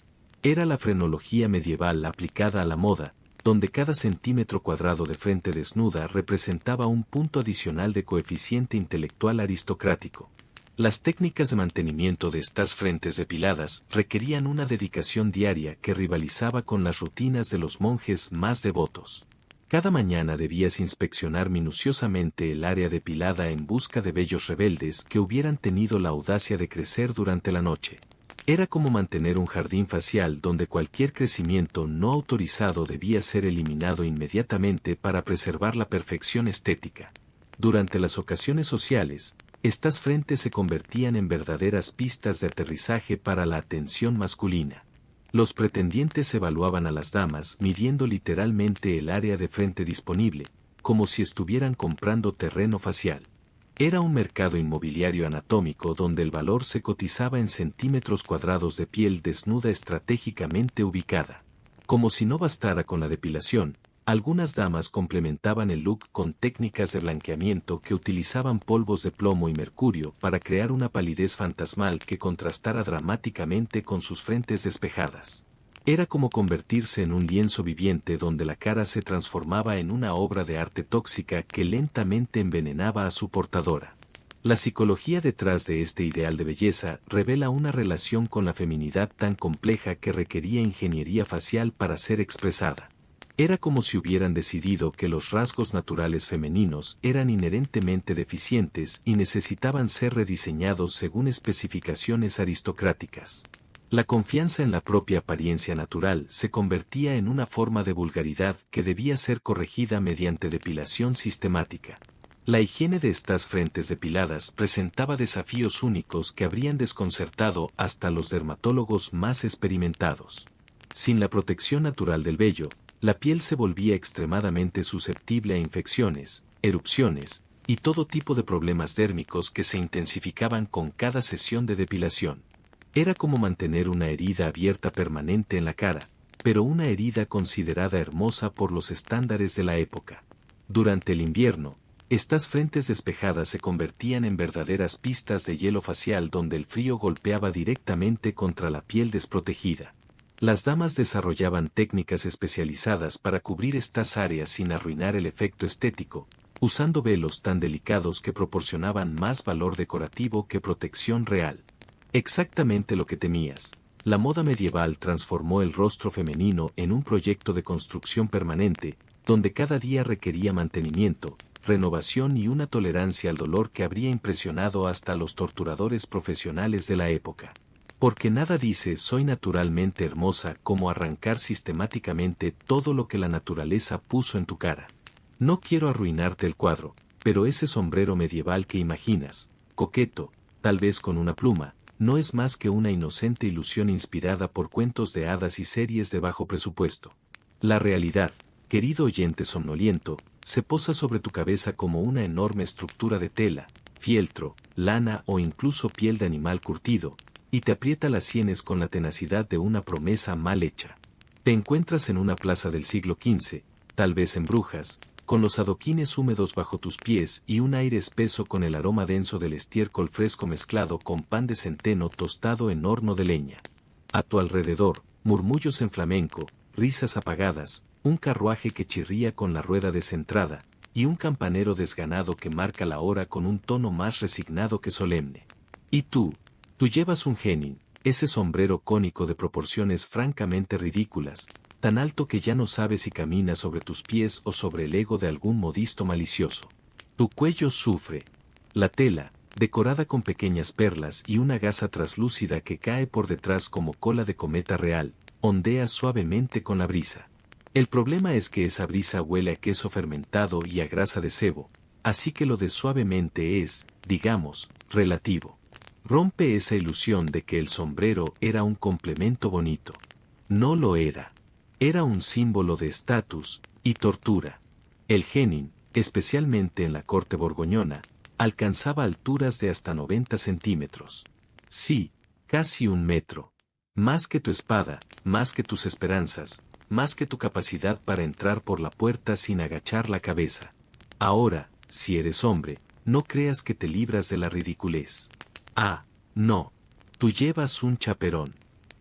Era la frenología medieval aplicada a la moda, donde cada centímetro cuadrado de frente desnuda representaba un punto adicional de coeficiente intelectual aristocrático. Las técnicas de mantenimiento de estas frentes depiladas requerían una dedicación diaria que rivalizaba con las rutinas de los monjes más devotos. Cada mañana debías inspeccionar minuciosamente el área depilada en busca de vellos rebeldes que hubieran tenido la audacia de crecer durante la noche. Era como mantener un jardín facial donde cualquier crecimiento no autorizado debía ser eliminado inmediatamente para preservar la perfección estética. Durante las ocasiones sociales, estas frentes se convertían en verdaderas pistas de aterrizaje para la atención masculina. Los pretendientes evaluaban a las damas midiendo literalmente el área de frente disponible, como si estuvieran comprando terreno facial. Era un mercado inmobiliario anatómico donde el valor se cotizaba en centímetros cuadrados de piel desnuda estratégicamente ubicada. Como si no bastara con la depilación, algunas damas complementaban el look con técnicas de blanqueamiento que utilizaban polvos de plomo y mercurio para crear una palidez fantasmal que contrastara dramáticamente con sus frentes despejadas. Era como convertirse en un lienzo viviente donde la cara se transformaba en una obra de arte tóxica que lentamente envenenaba a su portadora. La psicología detrás de este ideal de belleza revela una relación con la feminidad tan compleja que requería ingeniería facial para ser expresada. Era como si hubieran decidido que los rasgos naturales femeninos eran inherentemente deficientes y necesitaban ser rediseñados según especificaciones aristocráticas. La confianza en la propia apariencia natural se convertía en una forma de vulgaridad que debía ser corregida mediante depilación sistemática. La higiene de estas frentes depiladas presentaba desafíos únicos que habrían desconcertado hasta los dermatólogos más experimentados. Sin la protección natural del vello, la piel se volvía extremadamente susceptible a infecciones, erupciones, y todo tipo de problemas dérmicos que se intensificaban con cada sesión de depilación. Era como mantener una herida abierta permanente en la cara, pero una herida considerada hermosa por los estándares de la época. Durante el invierno, estas frentes despejadas se convertían en verdaderas pistas de hielo facial donde el frío golpeaba directamente contra la piel desprotegida. Las damas desarrollaban técnicas especializadas para cubrir estas áreas sin arruinar el efecto estético, usando velos tan delicados que proporcionaban más valor decorativo que protección real. Exactamente lo que temías. La moda medieval transformó el rostro femenino en un proyecto de construcción permanente, donde cada día requería mantenimiento, renovación y una tolerancia al dolor que habría impresionado hasta los torturadores profesionales de la época. Porque nada dice soy naturalmente hermosa como arrancar sistemáticamente todo lo que la naturaleza puso en tu cara. No quiero arruinarte el cuadro, pero ese sombrero medieval que imaginas, coqueto, tal vez con una pluma, no es más que una inocente ilusión inspirada por cuentos de hadas y series de bajo presupuesto. La realidad, querido oyente somnoliento, se posa sobre tu cabeza como una enorme estructura de tela, fieltro, lana o incluso piel de animal curtido, y te aprieta las sienes con la tenacidad de una promesa mal hecha. Te encuentras en una plaza del siglo XV, tal vez en Brujas, con los adoquines húmedos bajo tus pies y un aire espeso con el aroma denso del estiércol fresco mezclado con pan de centeno tostado en horno de leña. A tu alrededor, murmullos en flamenco, risas apagadas, un carruaje que chirría con la rueda descentrada, y un campanero desganado que marca la hora con un tono más resignado que solemne. Y tú llevas un genin, ese sombrero cónico de proporciones francamente ridículas, tan alto que ya no sabes si caminas sobre tus pies o sobre el ego de algún modisto malicioso. Tu cuello sufre. La tela, decorada con pequeñas perlas y una gasa traslúcida que cae por detrás como cola de cometa real, ondea suavemente con la brisa. El problema es que esa brisa huele a queso fermentado y a grasa de cebo, así que lo de suavemente es, digamos, relativo. Rompe esa ilusión de que el sombrero era un complemento bonito. No lo era. Era un símbolo de estatus y tortura. El genin, especialmente en la corte borgoñona, alcanzaba alturas de hasta 90 centímetros. Sí, casi 1 metro. Más que tu espada, más que tus esperanzas, más que tu capacidad para entrar por la puerta sin agachar la cabeza. Ahora, si eres hombre, no creas que te libras de la ridiculez. Ah, no. Tú llevas un chaperón.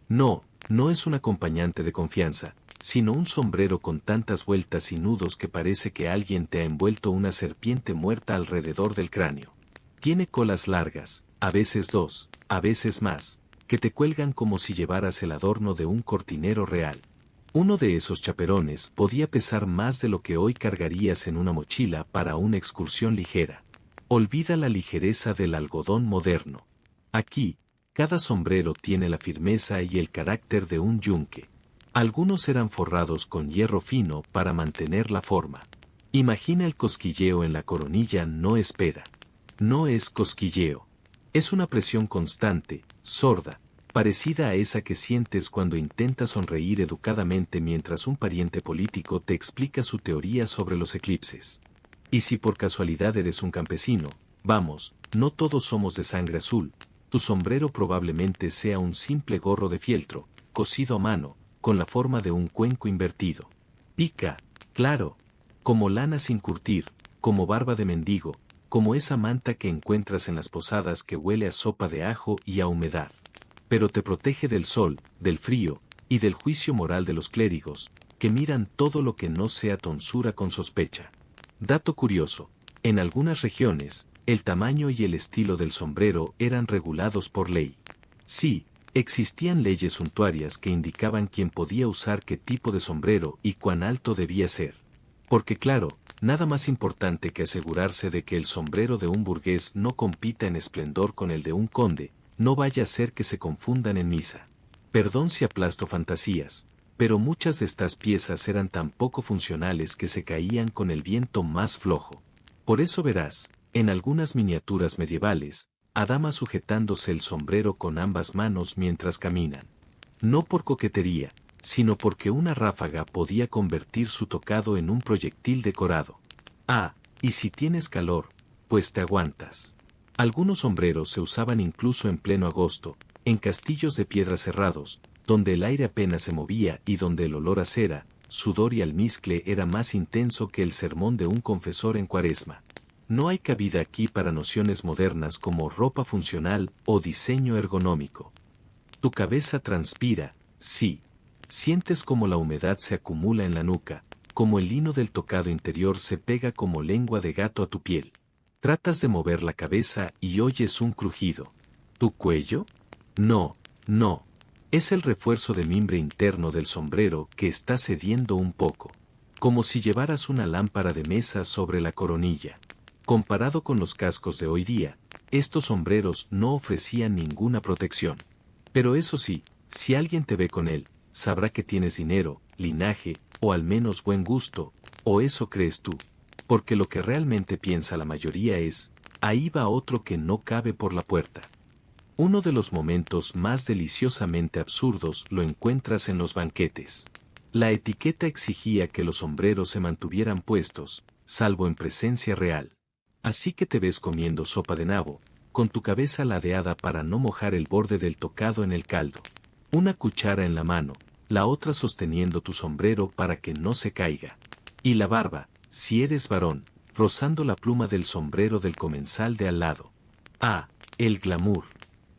No, no es un acompañante de confianza, sino un sombrero con tantas vueltas y nudos que parece que alguien te ha envuelto una serpiente muerta alrededor del cráneo. Tiene colas largas, a veces 2, a veces más, que te cuelgan como si llevaras el adorno de un cortinero real. Uno de esos chaperones podía pesar más de lo que hoy cargarías en una mochila para una excursión ligera. Olvida la ligereza del algodón moderno. Aquí, cada sombrero tiene la firmeza y el carácter de un yunque. Algunos eran forrados con hierro fino para mantener la forma. Imagina el cosquilleo en la coronilla, no espera. No es cosquilleo. Es una presión constante, sorda, parecida a esa que sientes cuando intentas sonreír educadamente mientras un pariente político te explica su teoría sobre los eclipses. Y si por casualidad eres un campesino, vamos, no todos somos de sangre azul, tu sombrero probablemente sea un simple gorro de fieltro, cosido a mano, con la forma de un cuenco invertido. Pica, claro, como lana sin curtir, como barba de mendigo, como esa manta que encuentras en las posadas que huele a sopa de ajo y a humedad. Pero te protege del sol, del frío, y del juicio moral de los clérigos, que miran todo lo que no sea tonsura con sospecha. Dato curioso, en algunas regiones, el tamaño y el estilo del sombrero eran regulados por ley. Sí, existían leyes suntuarias que indicaban quién podía usar qué tipo de sombrero y cuán alto debía ser. Porque claro, nada más importante que asegurarse de que el sombrero de un burgués no compita en esplendor con el de un conde, no vaya a ser que se confundan en misa. Perdón si aplasto fantasías, pero muchas de estas piezas eran tan poco funcionales que se caían con el viento más flojo. Por eso verás, en algunas miniaturas medievales, a damas sujetándose el sombrero con ambas manos mientras caminan. No por coquetería, sino porque una ráfaga podía convertir su tocado en un proyectil decorado. Ah, y si tienes calor, pues te aguantas. Algunos sombreros se usaban incluso en pleno agosto, en castillos de piedra cerrados, donde el aire apenas se movía y donde el olor a cera, sudor y almizcle era más intenso que el sermón de un confesor en Cuaresma. No hay cabida aquí para nociones modernas como ropa funcional o diseño ergonómico. Tu cabeza transpira, sí. Sientes como la humedad se acumula en la nuca, como el lino del tocado interior se pega como lengua de gato a tu piel. Tratas de mover la cabeza y oyes un crujido. ¿Tu cuello? No, no. Es el refuerzo de mimbre interno del sombrero que está cediendo un poco. Como si llevaras una lámpara de mesa sobre la coronilla. Comparado con los cascos de hoy día, estos sombreros no ofrecían ninguna protección. Pero eso sí, si alguien te ve con él, sabrá que tienes dinero, linaje, o al menos buen gusto, o eso crees tú. Porque lo que realmente piensa la mayoría es, ahí va otro que no cabe por la puerta. Uno de los momentos más deliciosamente absurdos lo encuentras en los banquetes. La etiqueta exigía que los sombreros se mantuvieran puestos, salvo en presencia real. Así que te ves comiendo sopa de nabo, con tu cabeza ladeada para no mojar el borde del tocado en el caldo. Una cuchara en la mano, la otra sosteniendo tu sombrero para que no se caiga. Y la barba, si eres varón, rozando la pluma del sombrero del comensal de al lado. Ah, el glamour.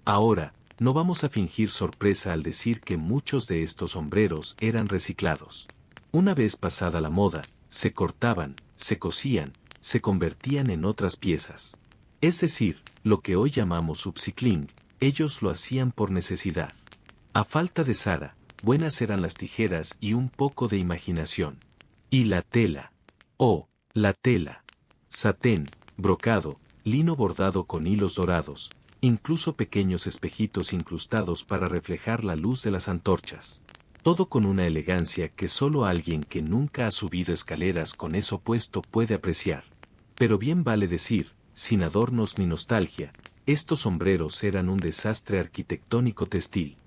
Ahora, no vamos a fingir sorpresa al decir que muchos de estos sombreros eran reciclados. Una vez pasada la moda, se cortaban, se cosían, se convertían en otras piezas. Es decir, lo que hoy llamamos upcycling, ellos lo hacían por necesidad. A falta de Sara, buenas eran las tijeras y un poco de imaginación. Y la tela. Oh, la tela. Satén, brocado, lino bordado con hilos dorados, incluso pequeños espejitos incrustados para reflejar la luz de las antorchas. Todo con una elegancia que solo alguien que nunca ha subido escaleras con eso puesto puede apreciar. Pero bien vale decir, sin adornos ni nostalgia, estos sombreros eran un desastre arquitectónico textil.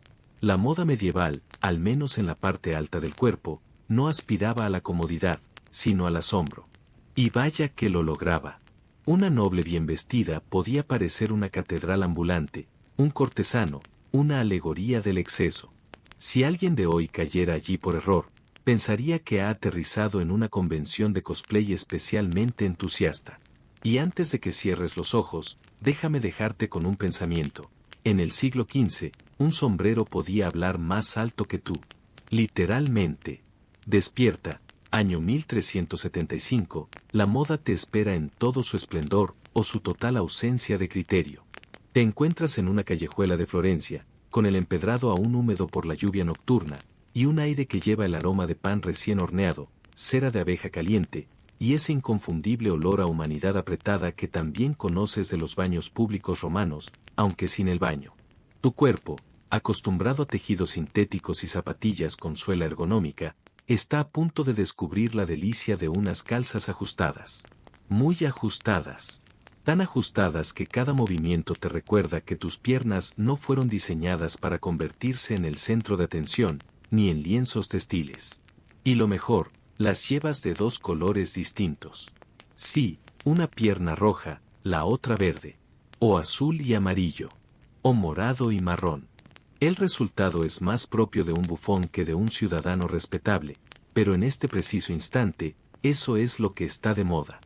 La moda medieval, al menos en la parte alta del cuerpo, no aspiraba a la comodidad, sino al asombro. Y vaya que lo lograba. Una noble bien vestida podía parecer una catedral ambulante, un cortesano, una alegoría del exceso. Si alguien de hoy cayera allí por error, pensaría que ha aterrizado en una convención de cosplay especialmente entusiasta. Y antes de que cierres los ojos, déjame dejarte con un pensamiento. En el siglo XV, un sombrero podía hablar más alto que tú. Literalmente. Despierta, año 1375, la moda te espera en todo su esplendor o su total ausencia de criterio. Te encuentras en una callejuela de Florencia, con el empedrado aún húmedo por la lluvia nocturna, y un aire que lleva el aroma de pan recién horneado, cera de abeja caliente, y ese inconfundible olor a humanidad apretada que también conoces de los baños públicos romanos, aunque sin el baño. Tu cuerpo, acostumbrado a tejidos sintéticos y zapatillas con suela ergonómica, está a punto de descubrir la delicia de unas calzas ajustadas. Muy ajustadas. Tan ajustadas que cada movimiento te recuerda que tus piernas no fueron diseñadas para convertirse en el centro de atención, ni en lienzos textiles. Y lo mejor, las llevas de dos colores distintos. Sí, una pierna roja, la otra verde. O azul y amarillo. O morado y marrón. El resultado es más propio de un bufón que de un ciudadano respetable, pero en este preciso instante, eso es lo que está de moda.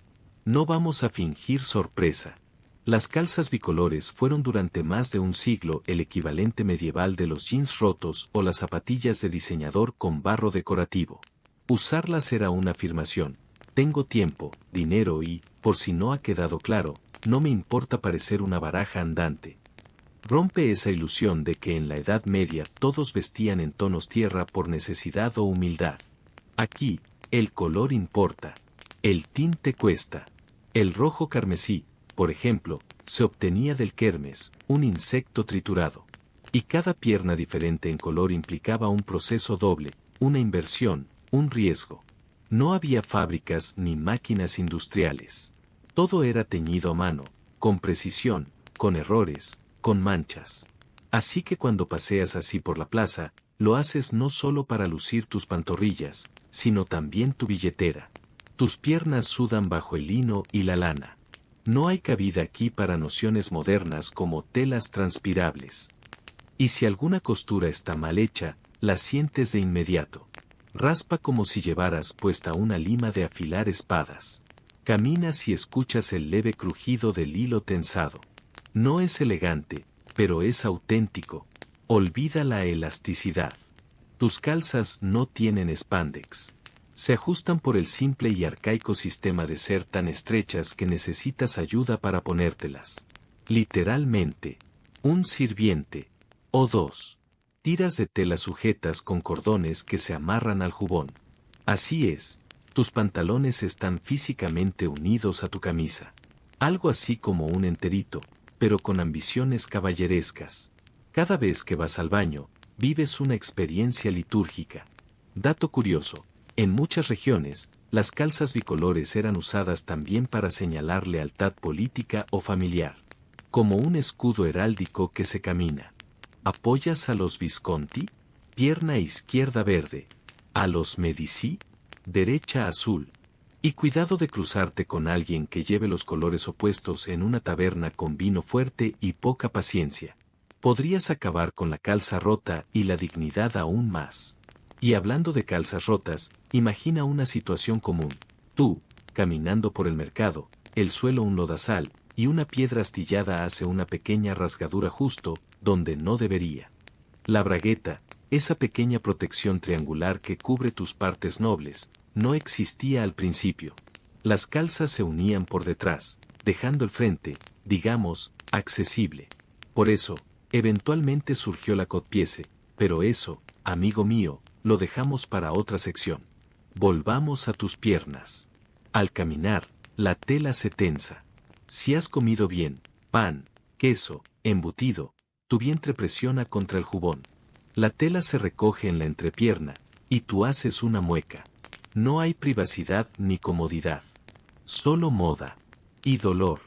No vamos a fingir sorpresa. Las calzas bicolores fueron durante más de un siglo el equivalente medieval de los jeans rotos o las zapatillas de diseñador con barro decorativo. Usarlas era una afirmación. Tengo tiempo, dinero y, por si no ha quedado claro, no me importa parecer una baraja andante. Rompe esa ilusión de que en la Edad Media todos vestían en tonos tierra por necesidad o humildad. Aquí, el color importa. El tinte cuesta. El rojo carmesí, por ejemplo, se obtenía del kermes, un insecto triturado. Y cada pierna diferente en color implicaba un proceso doble, una inversión, un riesgo. No había fábricas ni máquinas industriales. Todo era teñido a mano, con precisión, con errores, con manchas. Así que cuando paseas así por la plaza, lo haces no solo para lucir tus pantorrillas, sino también tu billetera. Tus piernas sudan bajo el lino y la lana. No hay cabida aquí para nociones modernas como telas transpirables. Y si alguna costura está mal hecha, la sientes de inmediato. Raspa como si llevaras puesta una lima de afilar espadas. Caminas y escuchas el leve crujido del hilo tensado. No es elegante, pero es auténtico. Olvida la elasticidad. Tus calzas no tienen spandex. Se ajustan por el simple y arcaico sistema de ser tan estrechas que necesitas ayuda para ponértelas. Literalmente, un sirviente, o dos. Tiras de tela sujetas con cordones que se amarran al jubón. Así es, tus pantalones están físicamente unidos a tu camisa. Algo así como un enterito, pero con ambiciones caballerescas. Cada vez que vas al baño, vives una experiencia litúrgica. Dato curioso. En muchas regiones, las calzas bicolores eran usadas también para señalar lealtad política o familiar. Como un escudo heráldico que se camina. ¿Apoyas a los Visconti? Pierna izquierda verde. ¿A los Medici? Derecha azul. Y cuidado de cruzarte con alguien que lleve los colores opuestos en una taberna con vino fuerte y poca paciencia. Podrías acabar con la calza rota y la dignidad aún más. Y hablando de calzas rotas, imagina una situación común. Tú, caminando por el mercado, el suelo un lodazal, y una piedra astillada hace una pequeña rasgadura justo, donde no debería. La bragueta, esa pequeña protección triangular que cubre tus partes nobles, no existía al principio. Las calzas se unían por detrás, dejando el frente, digamos, accesible. Por eso, eventualmente surgió la cotpiece, pero eso, amigo mío, lo dejamos para otra sección. Volvamos a tus piernas. Al caminar, la tela se tensa. Si has comido bien, pan, queso, embutido, tu vientre presiona contra el jubón. La tela se recoge en la entrepierna, y tú haces una mueca. No hay privacidad ni comodidad. Solo moda. Y dolor.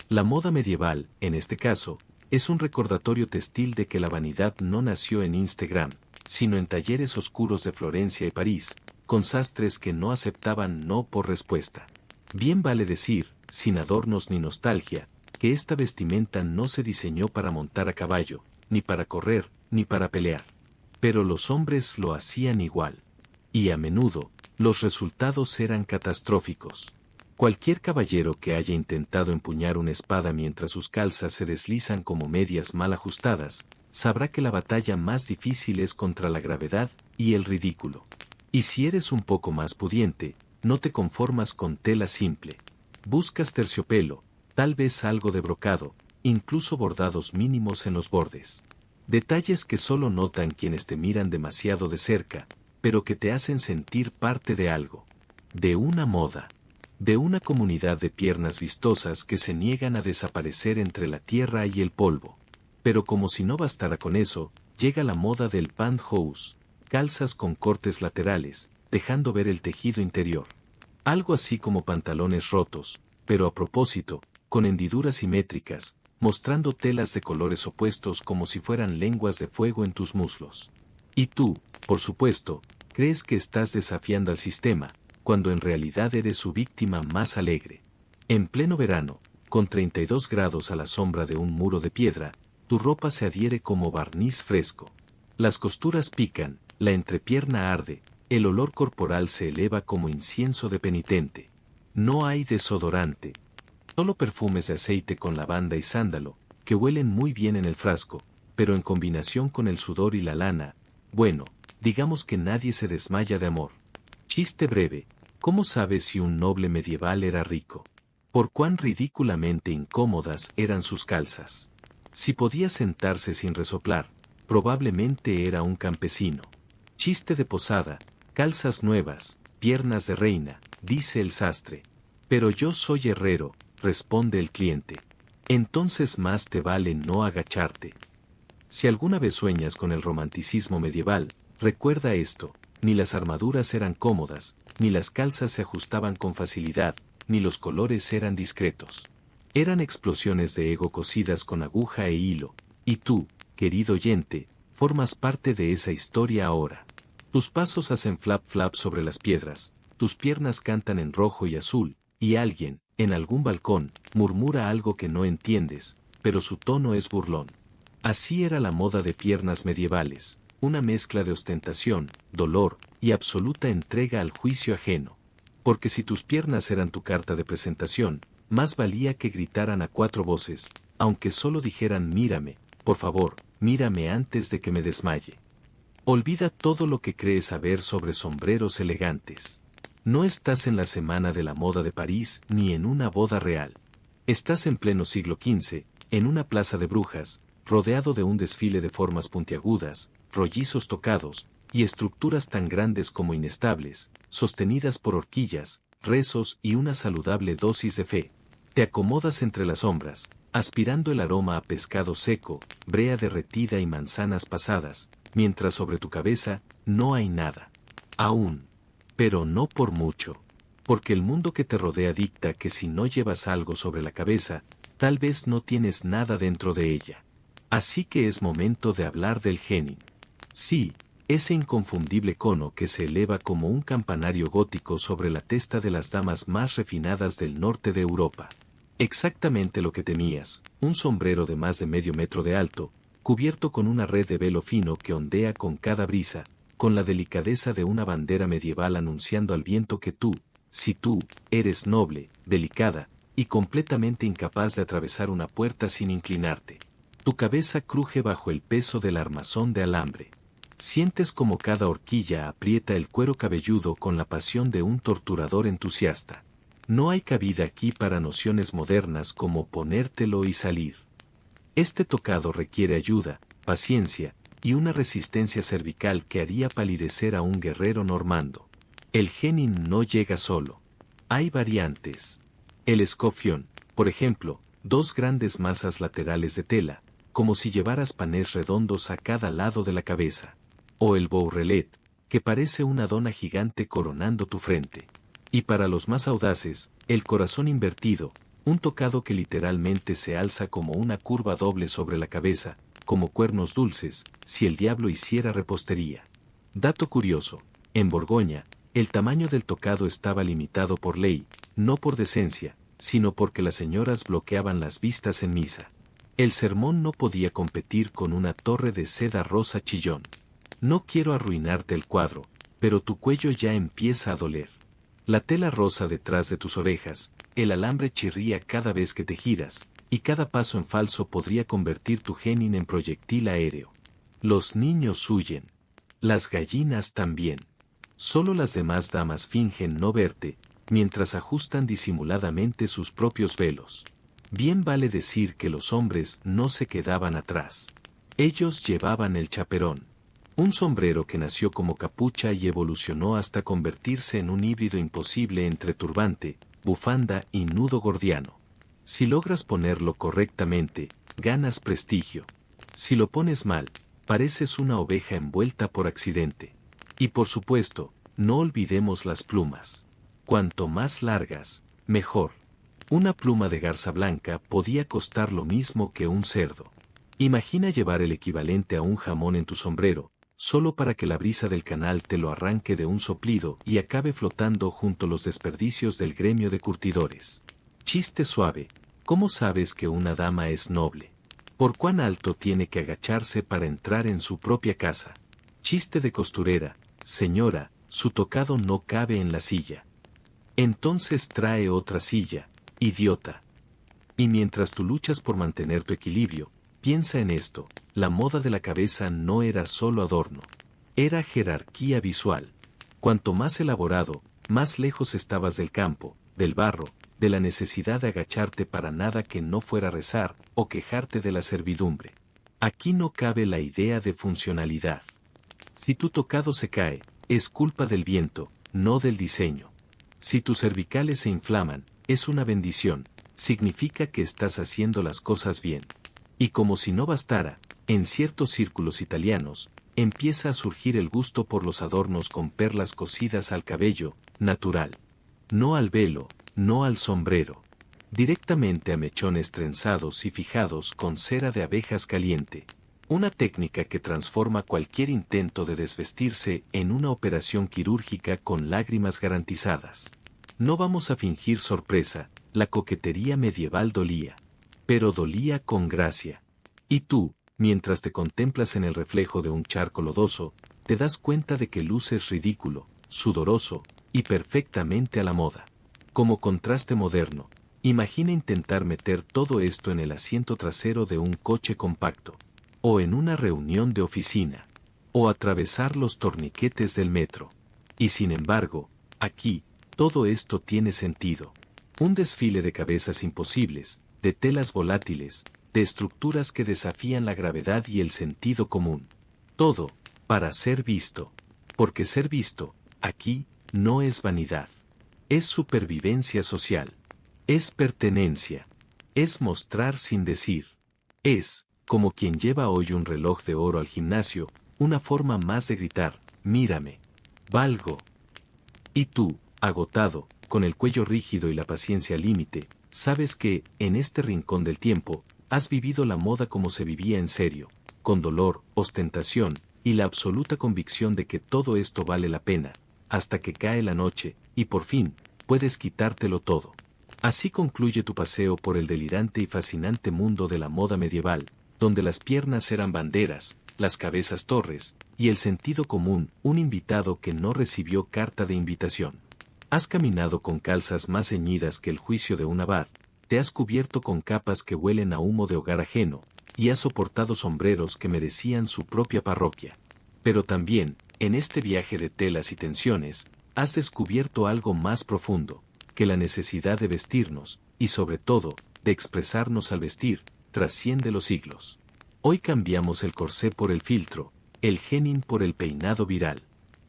La moda medieval, en este caso, es un recordatorio textil de que la vanidad no nació en Instagram, sino en talleres oscuros de Florencia y París, con sastres que no aceptaban no por respuesta. Bien vale decir, sin adornos ni nostalgia, que esta vestimenta no se diseñó para montar a caballo, ni para correr, ni para pelear. Pero los hombres lo hacían igual. Y a menudo, los resultados eran catastróficos. Cualquier caballero que haya intentado empuñar una espada mientras sus calzas se deslizan como medias mal ajustadas, sabrá que la batalla más difícil es contra la gravedad y el ridículo. Y si eres un poco más pudiente, no te conformas con tela simple. Buscas terciopelo, tal vez algo de brocado, incluso bordados mínimos en los bordes. Detalles que solo notan quienes te miran demasiado de cerca, pero que te hacen sentir parte de algo. De una moda. De una comunidad de piernas vistosas que se niegan a desaparecer entre la tierra y el polvo. Pero como si no bastara con eso, llega la moda del pantyhose, calzas con cortes laterales, dejando ver el tejido interior. Algo así como pantalones rotos, pero a propósito, con hendiduras simétricas, mostrando telas de colores opuestos como si fueran lenguas de fuego en tus muslos. Y tú, por supuesto, crees que estás desafiando al sistema, cuando en realidad eres su víctima más alegre. En pleno verano, con 32 grados a la sombra de un muro de piedra, tu ropa se adhiere como barniz fresco. Las costuras pican, la entrepierna arde, el olor corporal se eleva como incienso de penitente. No hay desodorante. Solo perfumes de aceite con lavanda y sándalo, que huelen muy bien en el frasco, pero en combinación con el sudor y la lana, bueno, digamos que nadie se desmaya de amor. Chiste breve, ¿cómo sabes si un noble medieval era rico? Por cuán ridículamente incómodas eran sus calzas. Si podía sentarse sin resoplar, probablemente era un campesino. Chiste de posada, calzas nuevas, piernas de reina, dice el sastre. Pero yo soy herrero, responde el cliente. Entonces más te vale no agacharte. Si alguna vez sueñas con el romanticismo medieval, recuerda esto, ni las armaduras eran cómodas, ni las calzas se ajustaban con facilidad, ni los colores eran discretos. Eran explosiones de ego cosidas con aguja e hilo, y tú, querido oyente, formas parte de esa historia ahora. Tus pasos hacen flap flap sobre las piedras, tus piernas cantan en rojo y azul, y alguien, en algún balcón, murmura algo que no entiendes, pero su tono es burlón. Así era la moda de piernas medievales, una mezcla de ostentación, dolor y absoluta entrega al juicio ajeno. Porque si tus piernas eran tu carta de presentación, más valía que gritaran a cuatro voces, aunque solo dijeran mírame, por favor, mírame antes de que me desmaye. Olvida todo lo que crees saber sobre sombreros elegantes. No estás en la Semana de la Moda de París ni en una boda real. Estás en pleno siglo XV, en una plaza de brujas, rodeado de un desfile de formas puntiagudas, rollizos tocados, y estructuras tan grandes como inestables, sostenidas por horquillas, rezos y una saludable dosis de fe. Te acomodas entre las sombras, aspirando el aroma a pescado seco, brea derretida y manzanas pasadas, mientras sobre tu cabeza no hay nada. Aún. Pero no por mucho. Porque el mundo que te rodea dicta que si no llevas algo sobre la cabeza, tal vez no tienes nada dentro de ella. Así que es momento de hablar del genin. Sí, ese inconfundible cono que se eleva como un campanario gótico sobre la testa de las damas más refinadas del norte de Europa. Exactamente lo que temías, un sombrero de más de medio metro de alto, cubierto con una red de velo fino que ondea con cada brisa, con la delicadeza de una bandera medieval anunciando al viento que tú, si tú, eres noble, delicada, y completamente incapaz de atravesar una puerta sin inclinarte. Tu cabeza cruje bajo el peso del armazón de alambre. Sientes como cada horquilla aprieta el cuero cabelludo con la pasión de un torturador entusiasta. No hay cabida aquí para nociones modernas como ponértelo y salir. Este tocado requiere ayuda, paciencia, y una resistencia cervical que haría palidecer a un guerrero normando. El genin no llega solo. Hay variantes. El escofión, por ejemplo, dos grandes masas laterales de tela, como si llevaras panés redondos a cada lado de la cabeza. O el bourrelet, que parece una dona gigante coronando tu frente. Y para los más audaces, el corazón invertido, un tocado que literalmente se alza como una curva doble sobre la cabeza, como cuernos dulces, si el diablo hiciera repostería. Dato curioso, en Borgoña, el tamaño del tocado estaba limitado por ley, no por decencia, sino porque las señoras bloqueaban las vistas en misa. El sermón no podía competir con una torre de seda rosa chillón. No quiero arruinarte el cuadro, pero tu cuello ya empieza a doler. La tela rosa detrás de tus orejas, el alambre chirría cada vez que te giras, y cada paso en falso podría convertir tu genin en proyectil aéreo. Los niños huyen. Las gallinas también. Solo las demás damas fingen no verte, mientras ajustan disimuladamente sus propios velos. Bien vale decir que los hombres no se quedaban atrás. Ellos llevaban el chaperón. Un sombrero que nació como capucha y evolucionó hasta convertirse en un híbrido imposible entre turbante, bufanda y nudo gordiano. Si logras ponerlo correctamente, ganas prestigio. Si lo pones mal, pareces una oveja envuelta por accidente. Y por supuesto, no olvidemos las plumas. Cuanto más largas, mejor. Una pluma de garza blanca podía costar lo mismo que un cerdo. Imagina llevar el equivalente a un jamón en tu sombrero, solo para que la brisa del canal te lo arranque de un soplido y acabe flotando junto a los desperdicios del gremio de curtidores. Chiste suave, ¿cómo sabes que una dama es noble? ¿Por cuán alto tiene que agacharse para entrar en su propia casa? Chiste de costurera, señora, su tocado no cabe en la silla. Entonces trae otra silla, idiota. Y mientras tú luchas por mantener tu equilibrio, piensa en esto, la moda de la cabeza no era solo adorno. Era jerarquía visual. Cuanto más elaborado, más lejos estabas del campo, del barro, de la necesidad de agacharte para nada que no fuera rezar o quejarte de la servidumbre. Aquí no cabe la idea de funcionalidad. Si tu tocado se cae, es culpa del viento, no del diseño. Si tus cervicales se inflaman, es una bendición, significa que estás haciendo las cosas bien. Y como si no bastara, en ciertos círculos italianos, empieza a surgir el gusto por los adornos con perlas cosidas al cabello, natural. No al velo, no al sombrero. Directamente a mechones trenzados y fijados con cera de abejas caliente. Una técnica que transforma cualquier intento de desvestirse en una operación quirúrgica con lágrimas garantizadas. No vamos a fingir sorpresa, la coquetería medieval dolía. Pero dolía con gracia. Y tú, mientras te contemplas en el reflejo de un charco lodoso, te das cuenta de que luces ridículo, sudoroso, y perfectamente a la moda. Como contraste moderno, imagina intentar meter todo esto en el asiento trasero de un coche compacto, o en una reunión de oficina, o atravesar los torniquetes del metro. Y sin embargo, aquí, todo esto tiene sentido. Un desfile de cabezas imposibles, de telas volátiles, de estructuras que desafían la gravedad y el sentido común. Todo, para ser visto. Porque ser visto, aquí, no es vanidad. Es supervivencia social. Es pertenencia. Es mostrar sin decir. Es, como quien lleva hoy un reloj de oro al gimnasio, una forma más de gritar, mírame. Valgo. Y tú, agotado, con el cuello rígido y la paciencia al límite, sabes que, en este rincón del tiempo, has vivido la moda como se vivía en serio, con dolor, ostentación, y la absoluta convicción de que todo esto vale la pena, hasta que cae la noche, y por fin, puedes quitártelo todo. Así concluye tu paseo por el delirante y fascinante mundo de la moda medieval, donde las piernas eran banderas, las cabezas torres, y el sentido común, un invitado que no recibió carta de invitación. Has caminado con calzas más ceñidas que el juicio de un abad, te has cubierto con capas que huelen a humo de hogar ajeno, y has soportado sombreros que merecían su propia parroquia. Pero también, en este viaje de telas y tensiones, has descubierto algo más profundo, que la necesidad de vestirnos, y sobre todo, de expresarnos al vestir, trasciende los siglos. Hoy cambiamos el corsé por el filtro, el jenin por el peinado viral.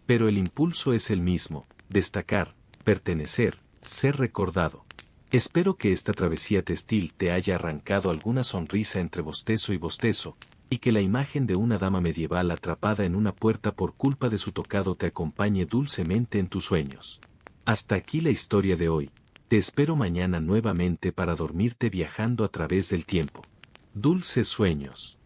Pero el impulso es el mismo, destacar, pertenecer, ser recordado. Espero que esta travesía textil te haya arrancado alguna sonrisa entre bostezo y bostezo, y que la imagen de una dama medieval atrapada en una puerta por culpa de su tocado te acompañe dulcemente en tus sueños. Hasta aquí la historia de hoy. Te espero mañana nuevamente para dormirte viajando a través del tiempo. Dulces sueños.